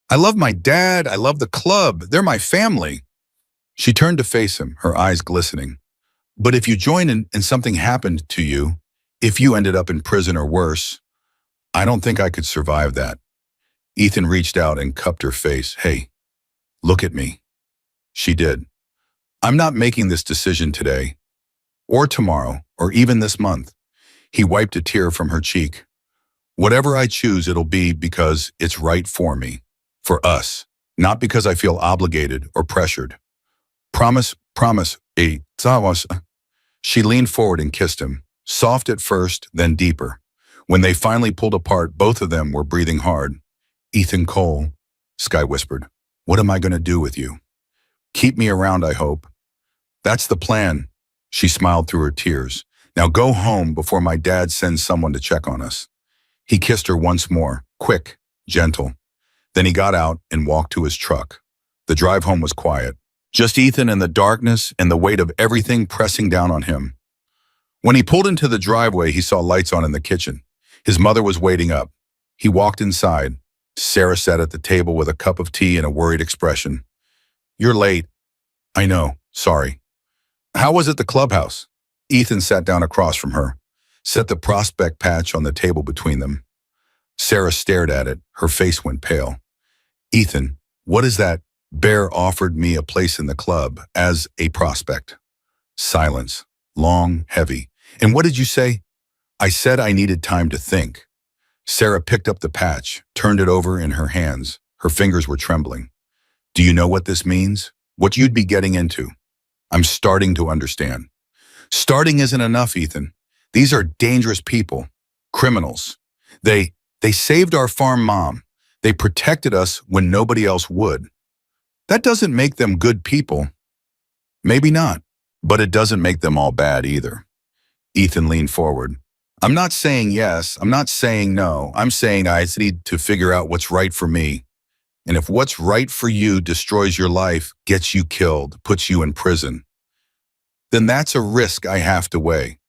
I love my dad. I love the club. They're my family. She turned to face him, her eyes glistening. But if you joined and something happened to you, if you ended up in prison or worse, I don't think I could survive that. Ethan reached out and cupped her face. Hey, look at me. She did. I'm not making this decision today, or tomorrow, or even this month. He wiped a tear from her cheek. Whatever I choose, it'll be because it's right for me, for us, not because I feel obligated or pressured. Promise, promise, Tawas. She leaned forward and kissed him, soft at first, then deeper. When they finally pulled apart, both of them were breathing hard. Ethan Cole, Sky whispered, what am I going to do with you? Keep me around, I hope. That's the plan. She smiled through her tears. Now go home before my dad sends someone to check on us. He kissed her once more, quick, gentle. Then he got out and walked to his truck. The drive home was quiet. Just Ethan and the darkness and the weight of everything pressing down on him. When he pulled into the driveway, he saw lights on in the kitchen. His mother was waiting up. He walked inside. Sarah sat at the table with a cup of tea and a worried expression. You're late. I know. Sorry. How was it the clubhouse? Ethan sat down across from her, set the prospect patch on the table between them. Sarah stared at it. Her face went pale. Ethan, what is that? Bear offered me a place in the club as a prospect. Silence. Long, heavy. And what did you say? I said I needed time to think. Sarah picked up the patch, turned it over in her hands. Her fingers were trembling. Do you know what this means? What you'd be getting into? I'm starting to understand. Starting isn't enough, Ethan. These are dangerous people, criminals. They saved our farm mom. They protected us when nobody else would. That doesn't make them good people. Maybe not, but it doesn't make them all bad either. Ethan leaned forward. I'm not saying yes, I'm not saying no. I'm saying I need to figure out what's right for me. And if what's right for you destroys your life, gets you killed, puts you in prison, then that's a risk I have to weigh.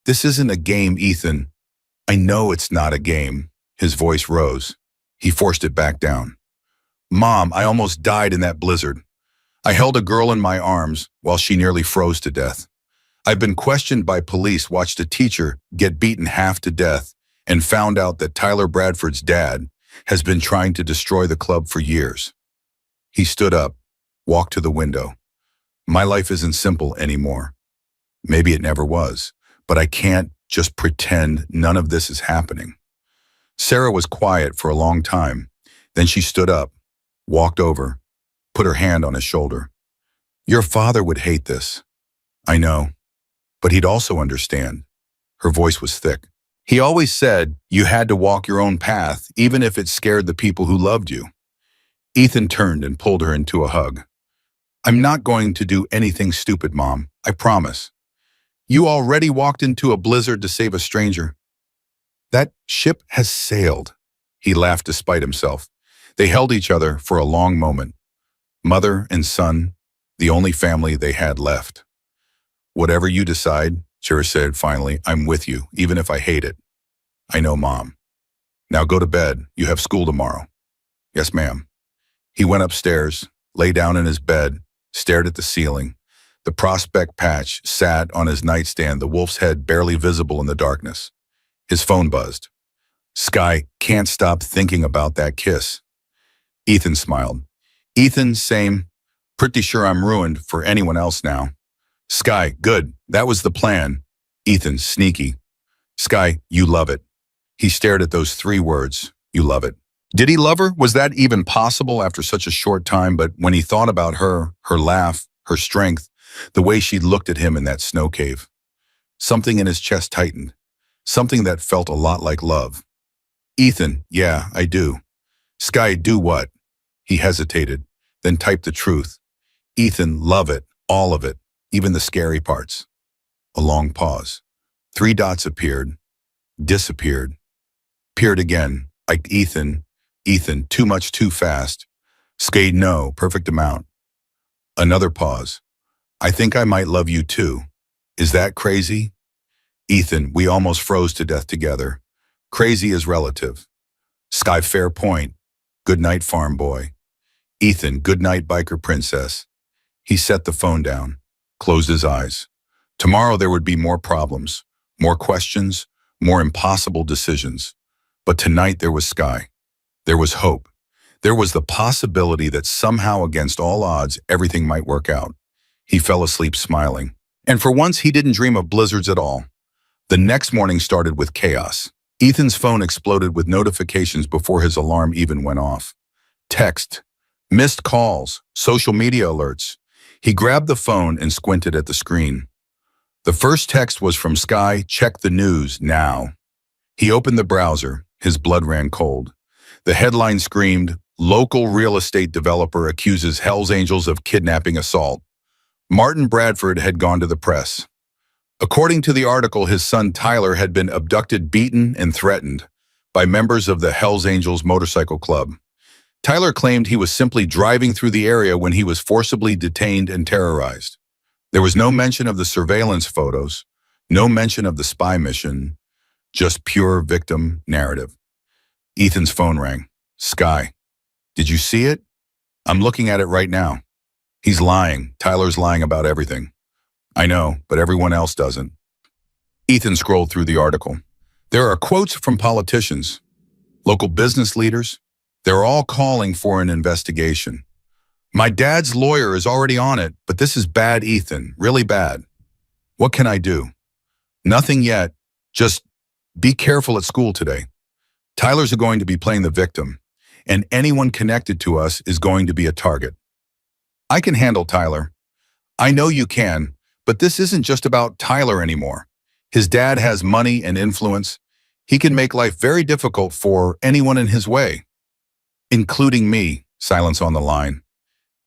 This isn't a game, Ethan. I know it's not a game. His voice rose. He forced it back down. Mom, I almost died in that blizzard. I held a girl in my arms while she nearly froze to death. I've been questioned by police, watched a teacher get beaten half to death, and found out that Tyler Bradford's dad has been trying to destroy the club for years. He stood up, walked to the window. My life isn't simple anymore. Maybe it never was, but I can't just pretend none of this is happening. Sarah was quiet for a long time. Then she stood up, walked over, put her hand on his shoulder. Your father would hate this. I know, but he'd also understand. Her voice was thick. He always said you had to walk your own path, even if it scared the people who loved you. Ethan turned and pulled her into a hug. I'm not going to do anything stupid, Mom. I promise. You already walked into a blizzard to save a stranger. That ship has sailed. He laughed despite himself. They held each other for a long moment. Mother and son, the only family they had left. Whatever you decide, Sarah said finally, I'm with you, even if I hate it. I know, Mom. Now go to bed. You have school tomorrow. Yes, ma'am. He went upstairs, lay down in his bed, stared at the ceiling. The prospect patch sat on his nightstand, the wolf's head barely visible in the darkness. His phone buzzed. Sky can't stop thinking about that kiss. Ethan smiled. Ethan, same. Pretty sure I'm ruined for anyone else now. Sky, good. That was the plan. Ethan, sneaky. Sky, you love it. He stared at those three words. You love it. Did he love her? Was that even possible after such a short time? But when he thought about her, her laugh, her strength, the way she looked at him in that snow cave, something in his chest tightened. Something that felt a lot like love. Ethan, yeah, I do. Sky, do what? He hesitated, then typed the truth. Ethan, love it, all of it, even the scary parts. A long pause. Three dots appeared, disappeared, appeared again, like Ethan, too much too fast. Sky, no, perfect amount. Another pause. I think I might love you too. Is that crazy? Ethan, we almost froze to death together. Crazy is relative. Sky, fair point. Good night, farm boy. Ethan, good night, biker princess. He set the phone down, closed his eyes. Tomorrow there would be more problems, more questions, more impossible decisions. But tonight there was Sky. There was hope. There was the possibility that somehow, against all odds, everything might work out. He fell asleep smiling. And for once, he didn't dream of blizzards at all. The next morning started with chaos. Ethan's phone exploded with notifications before his alarm even went off. Text, missed calls, social media alerts. He grabbed the phone and squinted at the screen. The first text was from Sky, check the news now. He opened the browser. His blood ran cold. The headline screamed, local real estate developer accuses Hells Angels of kidnapping assault. Martin Bradford had gone to the press. According to the article, his son Tyler had been abducted, beaten, and threatened by members of the Hells Angels motorcycle club. Tyler claimed he was simply driving through the area when he was forcibly detained and terrorized. There was no mention of the surveillance photos, no mention of the spy mission, just pure victim narrative. Ethan's phone rang. Sky, did you see it? I'm looking at it right now. He's lying. Tyler's lying about everything. I know, but everyone else doesn't. Ethan scrolled through the article. There are quotes from politicians, local business leaders. They're all calling for an investigation. My dad's lawyer is already on it, but this is bad, Ethan, really bad. What can I do? Nothing yet. Just be careful at school today. Tyler's going to be playing the victim, and anyone connected to us is going to be a target. I can handle Tyler. I know you can, but this isn't just about Tyler anymore. His dad has money and influence. He can make life very difficult for anyone in his way. Including me, silence on the line.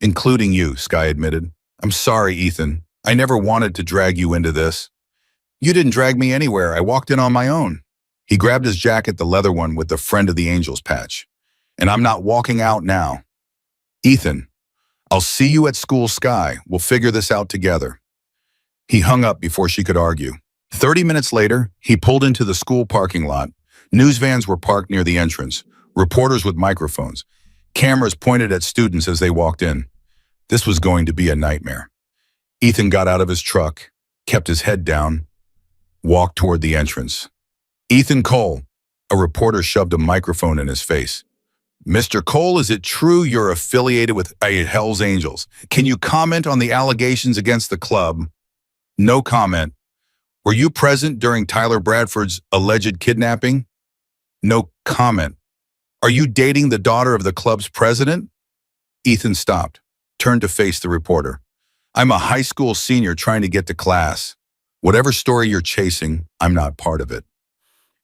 Including you, Sky admitted. I'm sorry, Ethan. I never wanted to drag you into this. You didn't drag me anywhere. I walked in on my own. He grabbed his jacket, the leather one with the Friend of the Angels patch. And I'm not walking out now. Ethan, I'll see you at school, Sky. We'll figure this out together. He hung up before she could argue. 30 minutes later, he pulled into the school parking lot. News vans were parked near the entrance, reporters with microphones, cameras pointed at students as they walked in. This was going to be a nightmare. Ethan got out of his truck, kept his head down, walked toward the entrance. Ethan Cole, a reporter shoved a microphone in his face. Mr. Cole, is it true you're affiliated with Hells Angels? Can you comment on the allegations against the club? No comment. Were you present during Tyler Bradford's alleged kidnapping? No comment. Are you dating the daughter of the club's president? Ethan stopped, turned to face the reporter. I'm a high school senior trying to get to class. Whatever story you're chasing, I'm not part of it.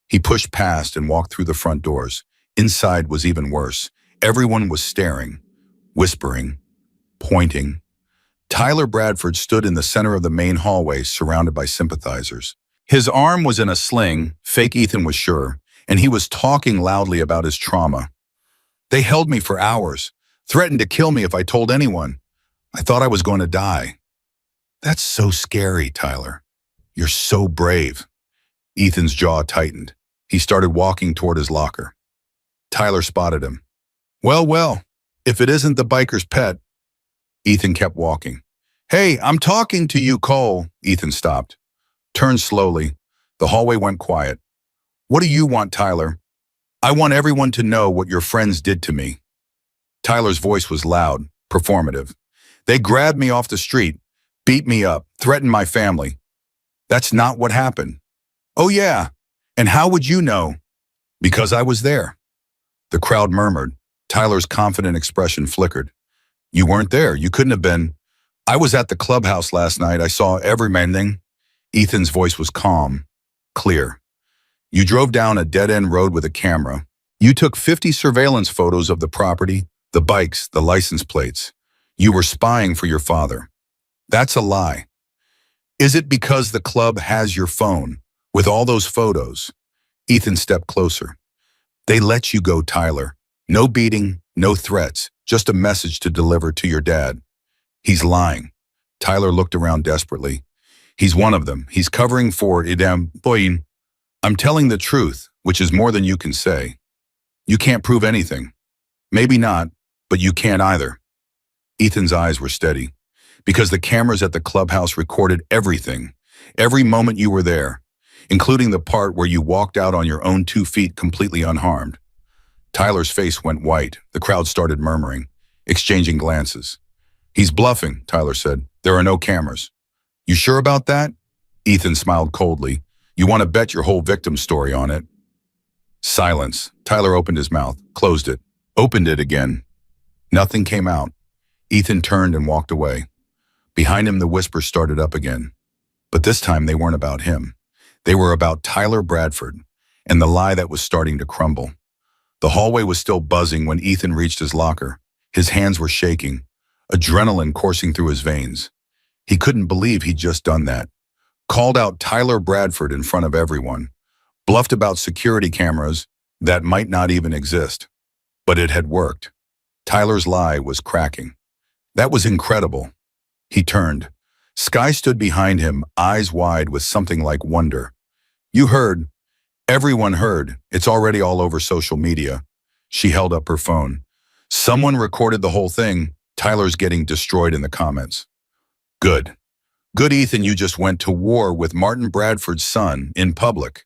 He pushed past and walked through the front doors. Inside was even worse. Everyone was staring, whispering, pointing. Tyler Bradford stood in the center of the main hallway, surrounded by sympathizers. His arm was in a sling, fake Ethan was sure, and he was talking loudly about his trauma. They held me for hours, threatened to kill me if I told anyone. I thought I was going to die. That's so scary, Tyler. You're so brave. Ethan's jaw tightened. He started walking toward his locker. Tyler spotted him. Well, if it isn't the biker's pet. Ethan kept walking. Hey, I'm talking to you, Cole. Ethan stopped. Turned slowly. The hallway went quiet. What do you want, Tyler? I want everyone to know what your friends did to me. Tyler's voice was loud, performative. They grabbed me off the street, beat me up, threatened my family. That's not what happened. Oh yeah, and how would you know? Because I was there. The crowd murmured. Tyler's confident expression flickered. You weren't there. You couldn't have been. I was at the clubhouse last night. I saw every man. Ethan's voice was calm, clear. You drove down a dead-end road with a camera. You took 50 surveillance photos of the property, the bikes, the license plates. You were spying for your father. That's a lie. Is it because the club has your phone with all those photos? Ethan stepped closer. They let you go, Tyler. No beating, no threats, just a message to deliver to your dad. He's lying. Tyler looked around desperately. He's one of them. He's covering for idam boyin. I'm telling the truth, which is more than you can say. You can't prove anything. Maybe not, but you can't either. Ethan's eyes were steady, because the cameras at the clubhouse recorded everything, every moment you were there, including the part where you walked out on your own 2 feet completely unharmed. Tyler's face went white. The crowd started murmuring, exchanging glances. He's bluffing, Tyler said. There are no cameras. You sure about that? Ethan smiled coldly. You want to bet your whole victim story on it? Silence. Tyler opened his mouth, closed it, opened it again. Nothing came out. Ethan turned and walked away. Behind him, the whispers started up again. But this time, they weren't about him. They were about Tyler Bradford and the lie that was starting to crumble. The hallway was still buzzing when Ethan reached his locker. His hands were shaking, adrenaline coursing through his veins. He couldn't believe he'd just done that. Called out Tyler Bradford in front of everyone. Bluffed about security cameras that might not even exist. But it had worked. Tyler's lie was cracking. That was incredible. He turned. Sky stood behind him, eyes wide with something like wonder. You heard. Everyone heard. It's already all over social media. She held up her phone. Someone recorded the whole thing. Tyler's getting destroyed in the comments. Good. Good, Ethan, you just went to war with Martin Bradford's son in public.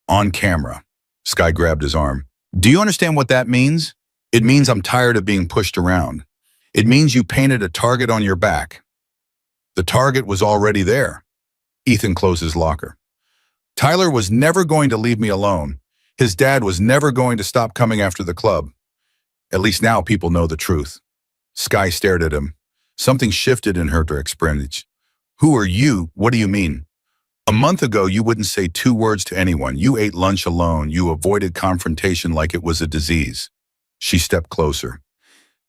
On camera. Sky grabbed his arm. Do you understand what that means? It means I'm tired of being pushed around. It means you painted a target on your back. The target was already there. Ethan closed his locker. Tyler was never going to leave me alone. His dad was never going to stop coming after the club. At least now people know the truth. Sky stared at him. Something shifted in her expression. Who are you? What do you mean? A month ago, you wouldn't say 2 words to anyone. You ate lunch alone. You avoided confrontation like it was a disease. She stepped closer.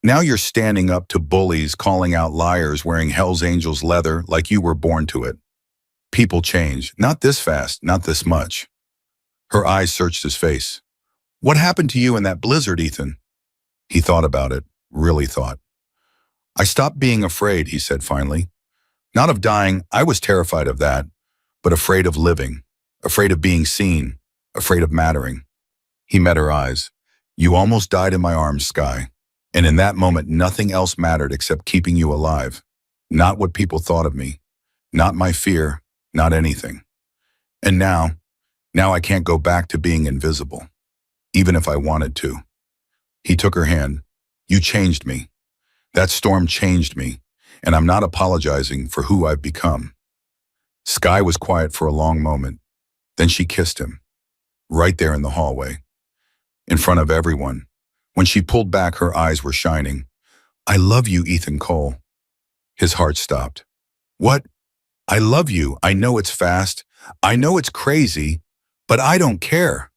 Now you're standing up to bullies, calling out liars, wearing Hell's Angels leather like you were born to it. People change. Not this fast, not this much. Her eyes searched his face. What happened to you in that blizzard, Ethan? He thought about it, really thought. I stopped being afraid, he said finally. Not of dying, I was terrified of that, but afraid of living, afraid of being seen, afraid of mattering. He met her eyes. You almost died in my arms, Sky. And in that moment, nothing else mattered except keeping you alive. Not what people thought of me. Not my fear, not anything. And now I can't go back to being invisible, even if I wanted to. He took her hand. You changed me. That storm changed me, and I'm not apologizing for who I've become. Sky was quiet for a long moment. Then she kissed him, right there in the hallway, in front of everyone. When she pulled back, her eyes were shining. I love you, Ethan Cole. His heart stopped. What? I love you. I know it's fast. I know it's crazy, but I don't care.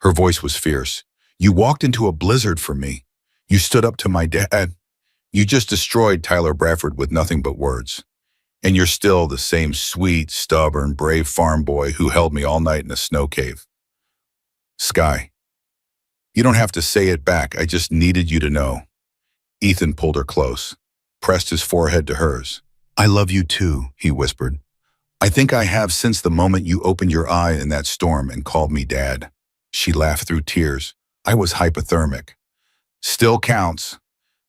Her voice was fierce. You walked into a blizzard for me. You stood up to my dad. You just destroyed Tyler Bradford with nothing but words. And you're still the same sweet, stubborn, brave farm boy who held me all night in a snow cave. Sky. You don't have to say it back. I just needed you to know. Ethan pulled her close, pressed his forehead to hers. I love you too, he whispered. I think I have since the moment you opened your eye in that storm and called me Dad. She laughed through tears. I was hypothermic. Still counts.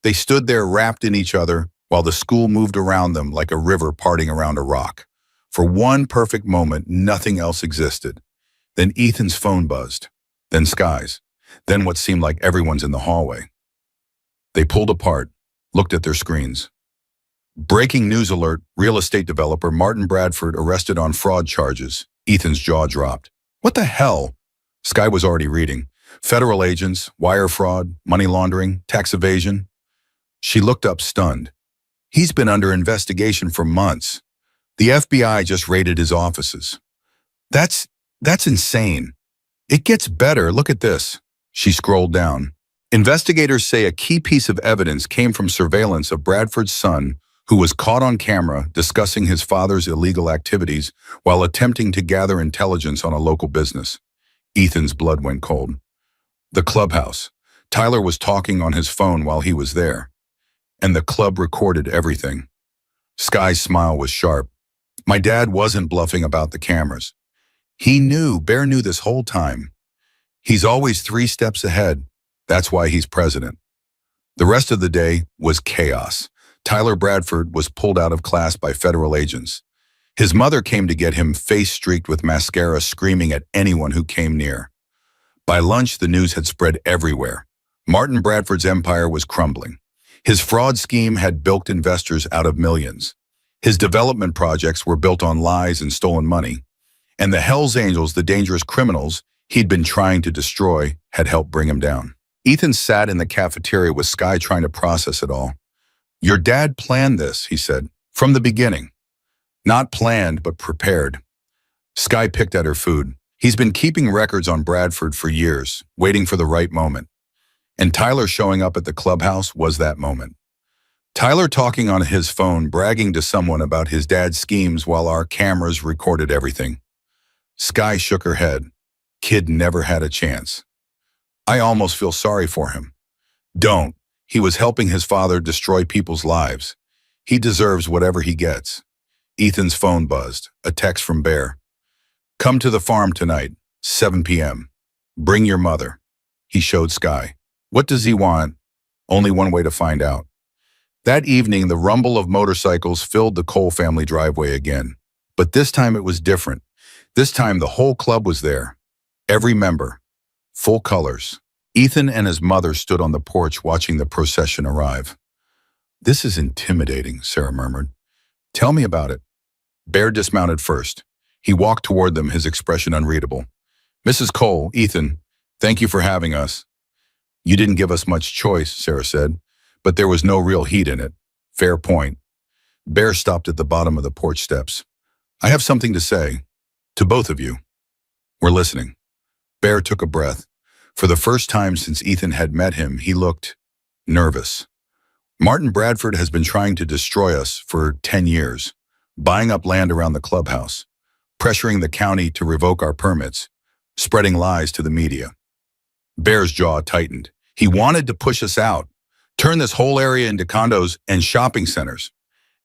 They stood there wrapped in each other while the school moved around them like a river parting around a rock. For one perfect moment, nothing else existed. Then Ethan's phone buzzed. Then Sky's. Then what seemed like everyone's in the hallway. They pulled apart, looked at their screens. Breaking news alert, real estate developer Martin Bradford arrested on fraud charges. Ethan's jaw dropped. What the hell? Sky was already reading. Federal agents, wire fraud, money laundering, tax evasion. She looked up stunned. He's been under investigation for months. The FBI just raided his offices. That's insane. It gets better. Look at this. She scrolled down. Investigators say a key piece of evidence came from surveillance of Bradford's son, who was caught on camera discussing his father's illegal activities while attempting to gather intelligence on a local business. Ethan's blood went cold. The clubhouse. Tyler was talking on his phone while he was there. And the club recorded everything. Sky's smile was sharp. My dad wasn't bluffing about the cameras. He knew, Bear knew this whole time. He's always 3 steps ahead. That's why he's president. The rest of the day was chaos. Tyler Bradford was pulled out of class by federal agents. His mother came to get him face streaked with mascara, screaming at anyone who came near. By lunch, the news had spread everywhere. Martin Bradford's empire was crumbling. His fraud scheme had bilked investors out of millions. His development projects were built on lies and stolen money. And the Hells Angels, the dangerous criminals he'd been trying to destroy, had helped bring him down. Ethan sat in the cafeteria with Sky, trying to process it all. Your dad planned this, he said, from the beginning. Not planned, but prepared. Sky picked at her food. He's been keeping records on Bradford for years, waiting for the right moment. And Tyler showing up at the clubhouse was that moment. Tyler talking on his phone, bragging to someone about his dad's schemes while our cameras recorded everything. Sky shook her head. Kid never had a chance. I almost feel sorry for him. Don't. He was helping his father destroy people's lives. He deserves whatever he gets. Ethan's phone buzzed. A text from Bear. Come to the farm tonight, 7 p.m. Bring your mother. He showed Sky. What does he want? Only one way to find out. That evening, the rumble of motorcycles filled the Cole family driveway again. But this time it was different. This time the whole club was there. Every member. Full colors. Ethan and his mother stood on the porch watching the procession arrive. This is intimidating, Sarah murmured. Tell me about it. Bear dismounted first. He walked toward them, his expression unreadable. Mrs. Cole, Ethan, thank you for having us. You didn't give us much choice, Sarah said, but there was no real heat in it. Fair point. Bear stopped at the bottom of the porch steps. I have something to say. To both of you. We're listening. Bear took a breath. For the first time since Ethan had met him, he looked nervous. Martin Bradford has been trying to destroy us for 10 years, buying up land around the clubhouse, pressuring the county to revoke our permits, spreading lies to the media. Bear's jaw tightened. He wanted to push us out, turn this whole area into condos and shopping centers.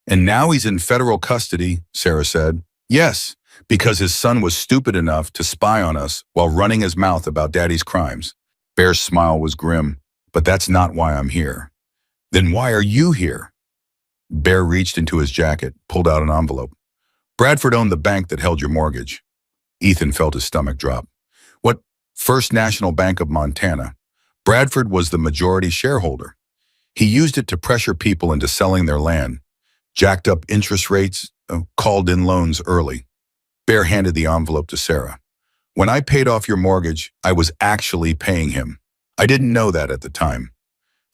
And now he's in federal custody, Sarah said. Yes, because his son was stupid enough to spy on us while running his mouth about Daddy's crimes. Bear's smile was grim. But that's not why I'm here. Then why are you here? Bear reached into his jacket, pulled out an envelope. Bradford owned the bank that held your mortgage. Ethan felt his stomach drop. What? First National Bank of Montana. Bradford was the majority shareholder. He used it to pressure people into selling their land, jacked up interest rates, called in loans early. Bear handed the envelope to Sarah. When I paid off your mortgage, I was actually paying him. I didn't know that at the time.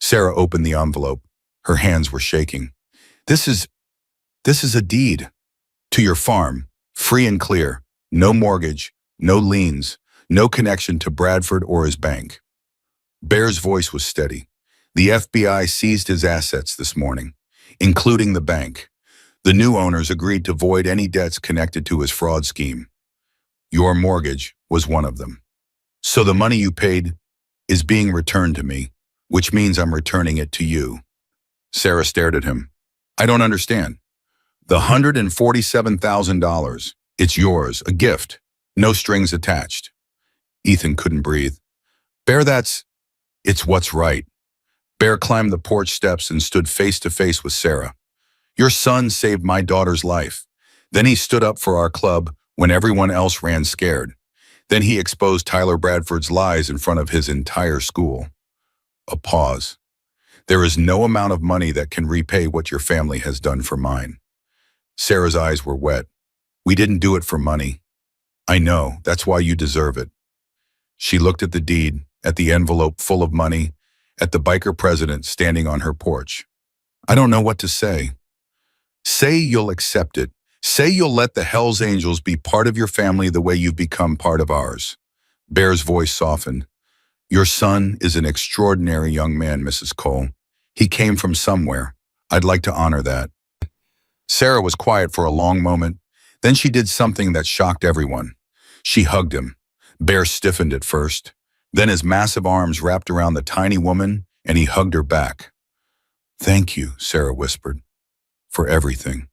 Sarah opened the envelope. Her hands were shaking. This is a deed to your farm, free and clear. No mortgage, no liens, no connection to Bradford or his bank. Bear's voice was steady. The FBI seized his assets this morning, including the bank. The new owners agreed to void any debts connected to his fraud scheme. Your mortgage was one of them. So the money you paid is being returned to me, which means I'm returning it to you. Sarah stared at him. I don't understand. The $147,000, it's yours, a gift, no strings attached. Ethan couldn't breathe. Bear, it's what's right. Bear climbed the porch steps and stood face to face with Sarah. Your son saved my daughter's life. Then he stood up for our club when everyone else ran scared. Then he exposed Tyler Bradford's lies in front of his entire school. A pause. There is no amount of money that can repay what your family has done for mine. Sarah's eyes were wet. We didn't do it for money. I know, that's why you deserve it. She looked at the deed, at the envelope full of money, at the biker president standing on her porch. I don't know what to say. Say you'll accept it. Say you'll let the Hells Angels be part of your family the way you've become part of ours. Bear's voice softened. Your son is an extraordinary young man, Mrs. Cole. He came from somewhere. I'd like to honor that. Sarah was quiet for a long moment. Then she did something that shocked everyone. She hugged him. Bear stiffened at first. Then his massive arms wrapped around the tiny woman, and he hugged her back. Thank you, Sarah whispered, for everything.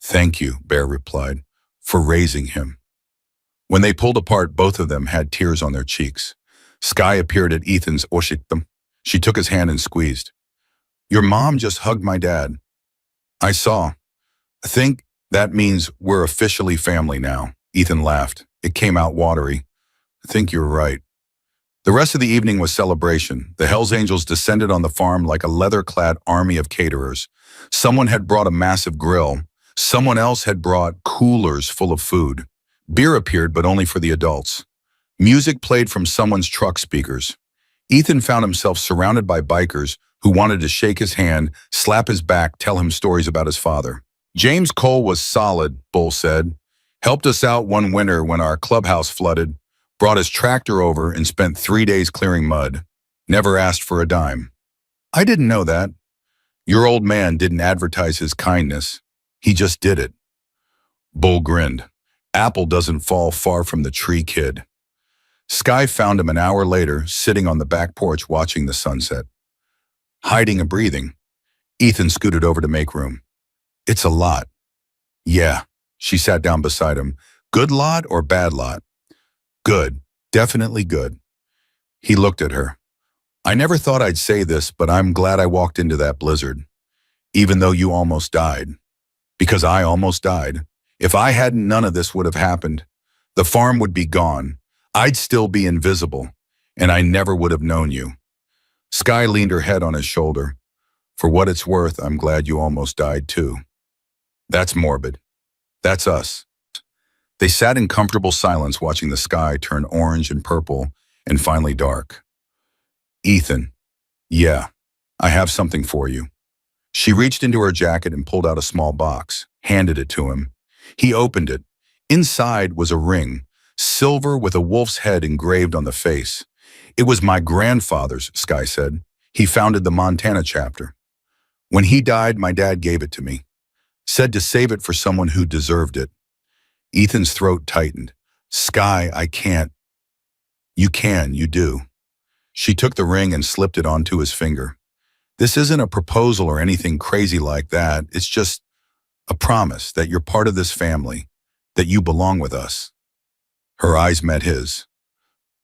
Thank you, Bear replied, for raising him. When they pulled apart, both of them had tears on their cheeks. Sky appeared at Ethan's oshiktam. She took his hand and squeezed. Your mom just hugged my dad. I saw. I think that means we're officially family now. Ethan laughed. It came out watery. I think you're right. The rest of the evening was celebration. The Hells Angels descended on the farm like a leather-clad army of caterers. Someone had brought a massive grill. Someone else had brought coolers full of food. Beer appeared, but only for the adults. Music played from someone's truck speakers. Ethan found himself surrounded by bikers who wanted to shake his hand, slap his back, tell him stories about his father. James Cole was solid, Bull said. Helped us out one winter when our clubhouse flooded, brought his tractor over and spent 3 days clearing mud. Never asked for a dime. I didn't know that. Your old man didn't advertise his kindness. He just did it. Bull grinned. Apple doesn't fall far from the tree, kid. Sky found him an hour later, sitting on the back porch watching the sunset. Hiding and breathing. Ethan scooted over to make room. It's a lot. Yeah. She sat down beside him. Good lot or bad lot? Good. Definitely good. He looked at her. I never thought I'd say this, but I'm glad I walked into that blizzard. Even though you almost died. Because I almost died. If I hadn't, none of this would have happened. The farm would be gone. I'd still be invisible. And I never would have known you. Sky leaned her head on his shoulder. For what it's worth, I'm glad you almost died too. That's morbid. That's us. They sat in comfortable silence watching the sky turn orange and purple and finally dark. Ethan, yeah, I have something for you. She reached into her jacket and pulled out a small box, handed it to him. He opened it. Inside was a ring, silver with a wolf's head engraved on the face. It was my grandfather's, Sky said. He founded the Montana chapter. When he died, my dad gave it to me. Said to save it for someone who deserved it. Ethan's throat tightened. Sky, I can't. You can, you do. She took the ring and slipped it onto his finger. This isn't a proposal or anything crazy like that. It's just a promise that you're part of this family, that you belong with us. Her eyes met his.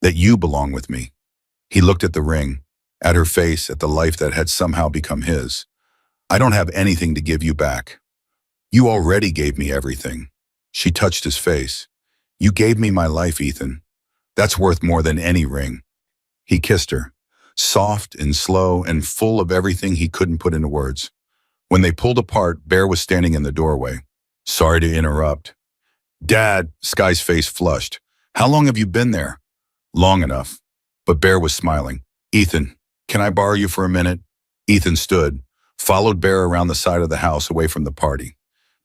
That you belong with me. He looked at the ring, at her face, at the life that had somehow become his. I don't have anything to give you back. You already gave me everything. She touched his face. You gave me my life, Ethan. That's worth more than any ring. He kissed her, soft and slow and full of everything he couldn't put into words. When they pulled apart, Bear was standing in the doorway. Sorry to interrupt. Dad, Sky's face flushed. How long have you been there? Long enough. But Bear was smiling. Ethan, can I borrow you for a minute? Ethan stood, followed Bear around the side of the house away from the party.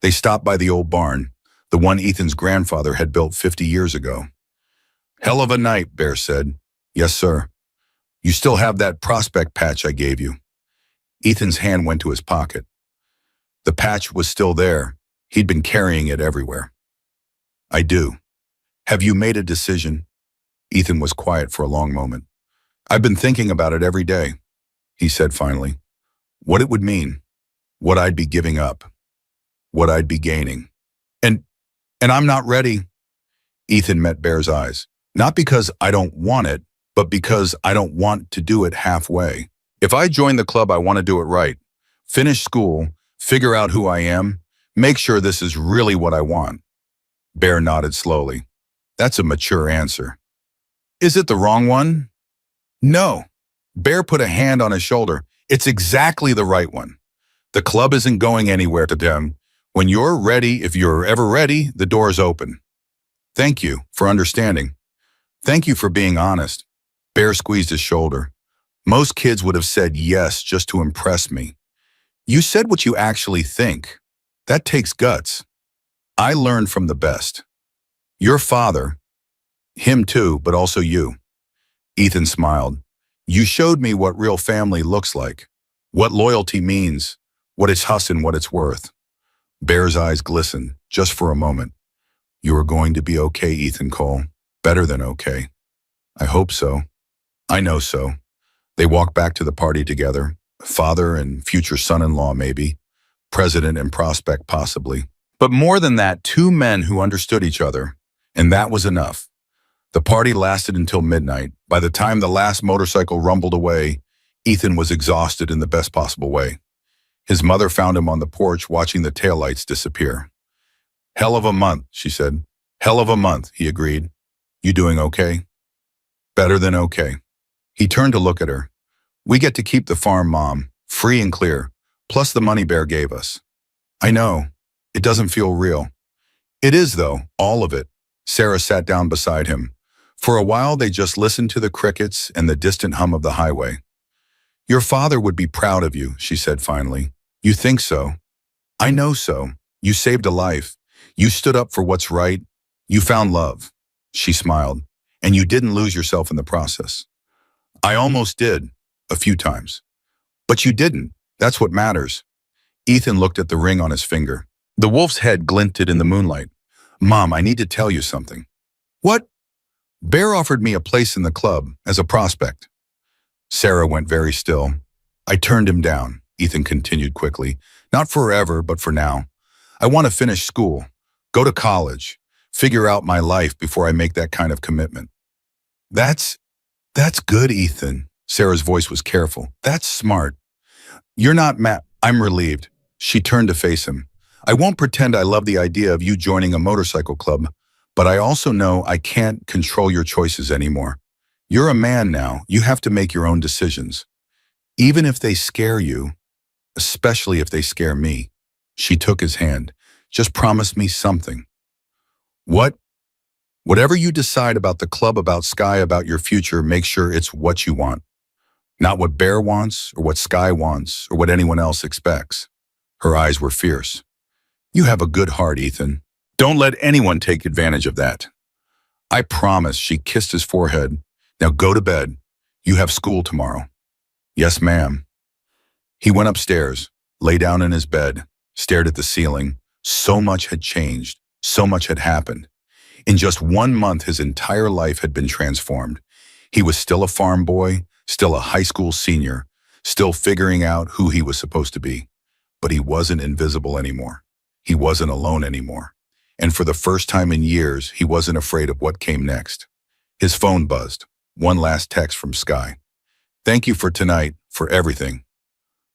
They stopped by the old barn, the one Ethan's grandfather had built 50 years ago. Hell of a night, Bear said. Yes, sir. You still have that prospect patch I gave you. Ethan's hand went to his pocket. The patch was still there. He'd been carrying it everywhere. I do. Have you made a decision? Ethan was quiet for a long moment. I've been thinking about it every day, he said finally. What it would mean, what I'd be giving up, what I'd be gaining. And I'm not ready. Ethan met Bear's eyes. Not because I don't want it, but because I don't want to do it halfway. If I join the club, I want to do it right. Finish school, figure out who I am, make sure this is really what I want. Bear nodded slowly. That's a mature answer. Is it the wrong one? No. Bear put a hand on his shoulder. It's exactly the right one. The club isn't going anywhere to them. When you're ready, if you're ever ready, the door is open. Thank you for understanding. Thank you for being honest. Bear squeezed his shoulder. Most kids would have said yes just to impress me. You said what you actually think. That takes guts. I learned from the best. Your father, him too, but also you. Ethan smiled. You showed me what real family looks like, what loyalty means, what it's hus and what it's worth. Bear's eyes glistened, just for a moment. You are going to be okay, Ethan Cole. Better than okay. I hope so. I know so. They walked back to the party together. Father and future son-in-law, maybe. President and prospect, possibly. But more than that, two men who understood each other. And that was enough. The party lasted until midnight. By the time the last motorcycle rumbled away, Ethan was exhausted in the best possible way. His mother found him on the porch watching the taillights disappear. Hell of a month, she said. Hell of a month, he agreed. You doing okay? Better than okay. He turned to look at her. We get to keep the farm, Mom, free and clear, plus the money Bear gave us. I know. It doesn't feel real. It is, though, all of it. Sarah sat down beside him. For a while, they just listened to the crickets and the distant hum of the highway. Your father would be proud of you, she said finally. You think so? I know so. You saved a life. You stood up for what's right. You found love. She smiled. And you didn't lose yourself in the process. I almost did, a few times. But you didn't. That's what matters. Ethan looked at the ring on his finger. The wolf's head glinted in the moonlight. Mom, I need to tell you something. What? Bear offered me a place in the club as a prospect. Sarah went very still. I turned him down, Ethan continued quickly. Not forever, but for now. I want to finish school, go to college, figure out my life before I make that kind of commitment. That's good, Ethan. Sarah's voice was careful. That's smart. You're not mad. I'm relieved. She turned to face him. I won't pretend I love the idea of you joining a motorcycle club, but I also know I can't control your choices anymore. You're a man now. You have to make your own decisions. Even if they scare you, especially if they scare me. She took his hand. Just promise me something. What? Whatever you decide about the club, about Sky, about your future, make sure it's what you want. Not what Bear wants, or what Sky wants, or what anyone else expects. Her eyes were fierce. You have a good heart, Ethan. Don't let anyone take advantage of that. I promise, she kissed his forehead. Now go to bed. You have school tomorrow. Yes, ma'am. He went upstairs, lay down in his bed, stared at the ceiling. So much had changed. So much had happened. In just 1 month, his entire life had been transformed. He was still a farm boy, still a high school senior, still figuring out who he was supposed to be. But he wasn't invisible anymore. He wasn't alone anymore. And for the first time in years, he wasn't afraid of what came next. His phone buzzed. One last text from Sky. Thank you for tonight, for everything.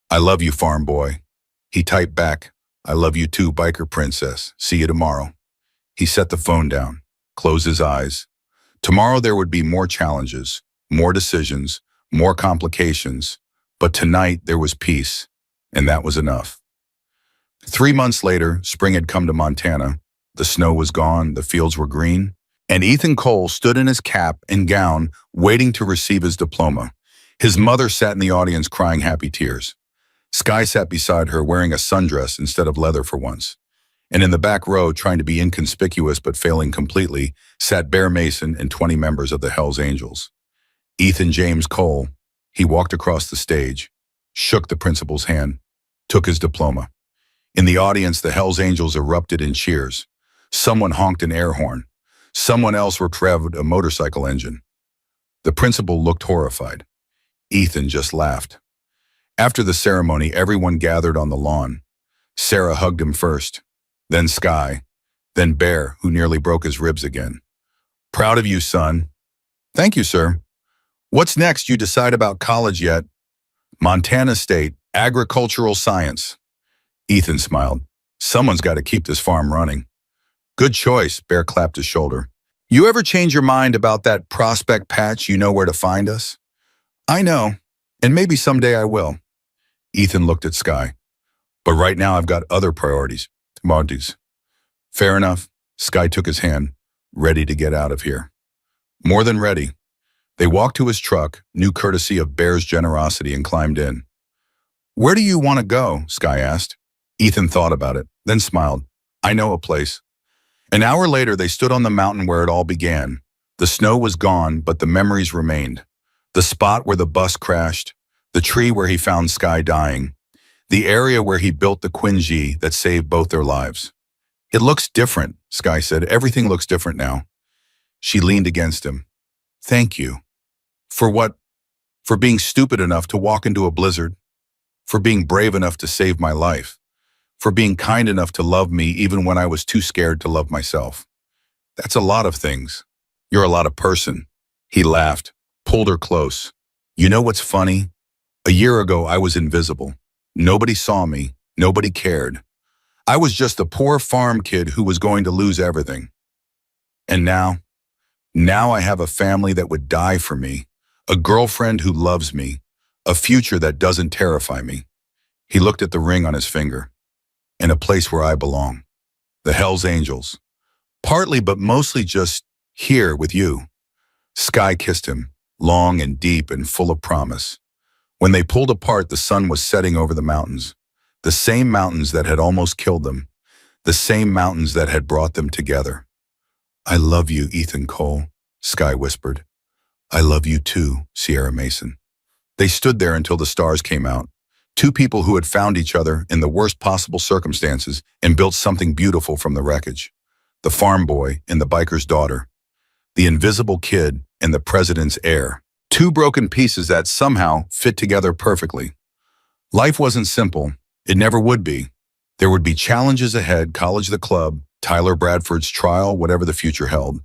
I love you, farm boy. He typed back, I love you too, biker princess. See you tomorrow. He set the phone down, closed his eyes. Tomorrow there would be more challenges, more decisions, more complications. But tonight there was peace, and that was enough. 3 months later, spring had come to Montana. The snow was gone, the fields were green, and Ethan Cole stood in his cap and gown, waiting to receive his diploma. His mother sat in the audience crying happy tears. Sky sat beside her wearing a sundress instead of leather for once. And in the back row, trying to be inconspicuous but failing completely, sat Bear Mason and 20 members of the Hells Angels. Ethan James Cole, he walked across the stage, shook the principal's hand, took his diploma. In the audience, the Hells Angels erupted in cheers. Someone honked an air horn. Someone else revved a motorcycle engine. The principal looked horrified. Ethan just laughed. After the ceremony, everyone gathered on the lawn. Sarah hugged him first, then Sky, then Bear, who nearly broke his ribs again. Proud of you, son. Thank you, sir. What's next? You decide about college yet? Montana State, agricultural science. Ethan smiled. Someone's got to keep this farm running. Good choice, Bear clapped his shoulder. You ever change your mind about that prospect patch? You know where to find us? I know, and maybe someday I will. Ethan looked at Sky. But right now I've got other priorities. Monty's. Fair enough. Sky took his hand, ready to get out of here. More than ready. They walked to his truck, new courtesy of Bear's generosity, and climbed in. Where do you want to go? Sky asked. Ethan thought about it, then smiled. I know a place. An hour later, they stood on the mountain where it all began. The snow was gone, but the memories remained. The spot where the bus crashed, the tree where he found Sky dying, the area where he built the Quingy that saved both their lives. It looks different, Sky said. Everything looks different now. She leaned against him. Thank you. For what? For being stupid enough to walk into a blizzard. For being brave enough to save my life. For being kind enough to love me even when I was too scared to love myself. That's a lot of things. You're a lot of person. He laughed, pulled her close. You know what's funny? A year ago, I was invisible. Nobody saw me. Nobody cared. I was just a poor farm kid who was going to lose everything. And now I have a family that would die for me, a girlfriend who loves me, a future that doesn't terrify me. He looked at the ring on his finger. In a place where I belong. The Hells Angels. Partly, but mostly just here with you. Sky kissed him, long and deep and full of promise. When they pulled apart, the sun was setting over the mountains. The same mountains that had almost killed them. The same mountains that had brought them together. I love you, Ethan Cole, Sky whispered. I love you too, Sierra Mason. They stood there until the stars came out. Two people who had found each other in the worst possible circumstances and built something beautiful from the wreckage. The farm boy and the biker's daughter. The invisible kid and the president's heir. Two broken pieces that somehow fit together perfectly. Life wasn't simple. It never would be. There would be challenges ahead, college, the club, Tyler Bradford's trial, whatever the future held.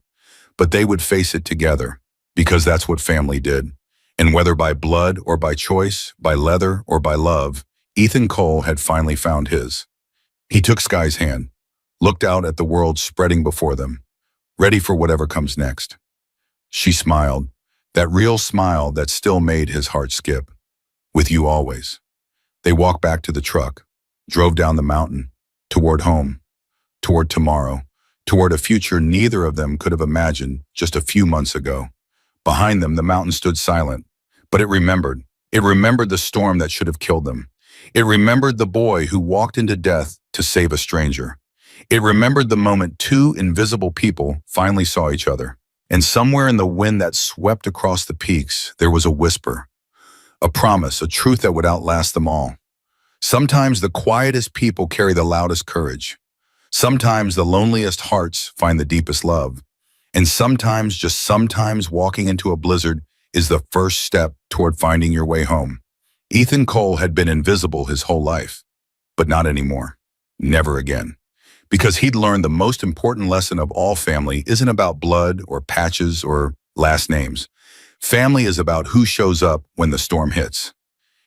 But they would face it together, because that's what family did. And whether by blood or by choice, by leather or by love, Ethan Cole had finally found his. He took Sky's hand, looked out at the world spreading before them, ready for whatever comes next. She smiled, that real smile that still made his heart skip. With you always. They walked back to the truck, drove down the mountain, toward home, toward tomorrow, toward a future neither of them could have imagined just a few months ago. Behind them, the mountain stood silent. But it remembered. It remembered the storm that should have killed them. It remembered the boy who walked into death to save a stranger. It remembered the moment two invisible people finally saw each other. And somewhere in the wind that swept across the peaks, there was a whisper. A promise, a truth that would outlast them all. Sometimes the quietest people carry the loudest courage. Sometimes the loneliest hearts find the deepest love. And sometimes, just sometimes, walking into a blizzard is the first step toward finding your way home. Ethan Cole had been invisible his whole life, but not anymore. Never again. Because he'd learned the most important lesson of all family isn't about blood or patches or last names. Family is about who shows up when the storm hits.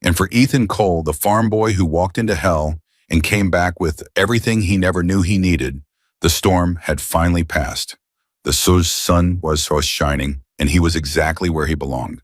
And for Ethan Cole, the farm boy who walked into hell and came back with everything he never knew he needed, the storm had finally passed. The sun was shining, and he was exactly where he belonged.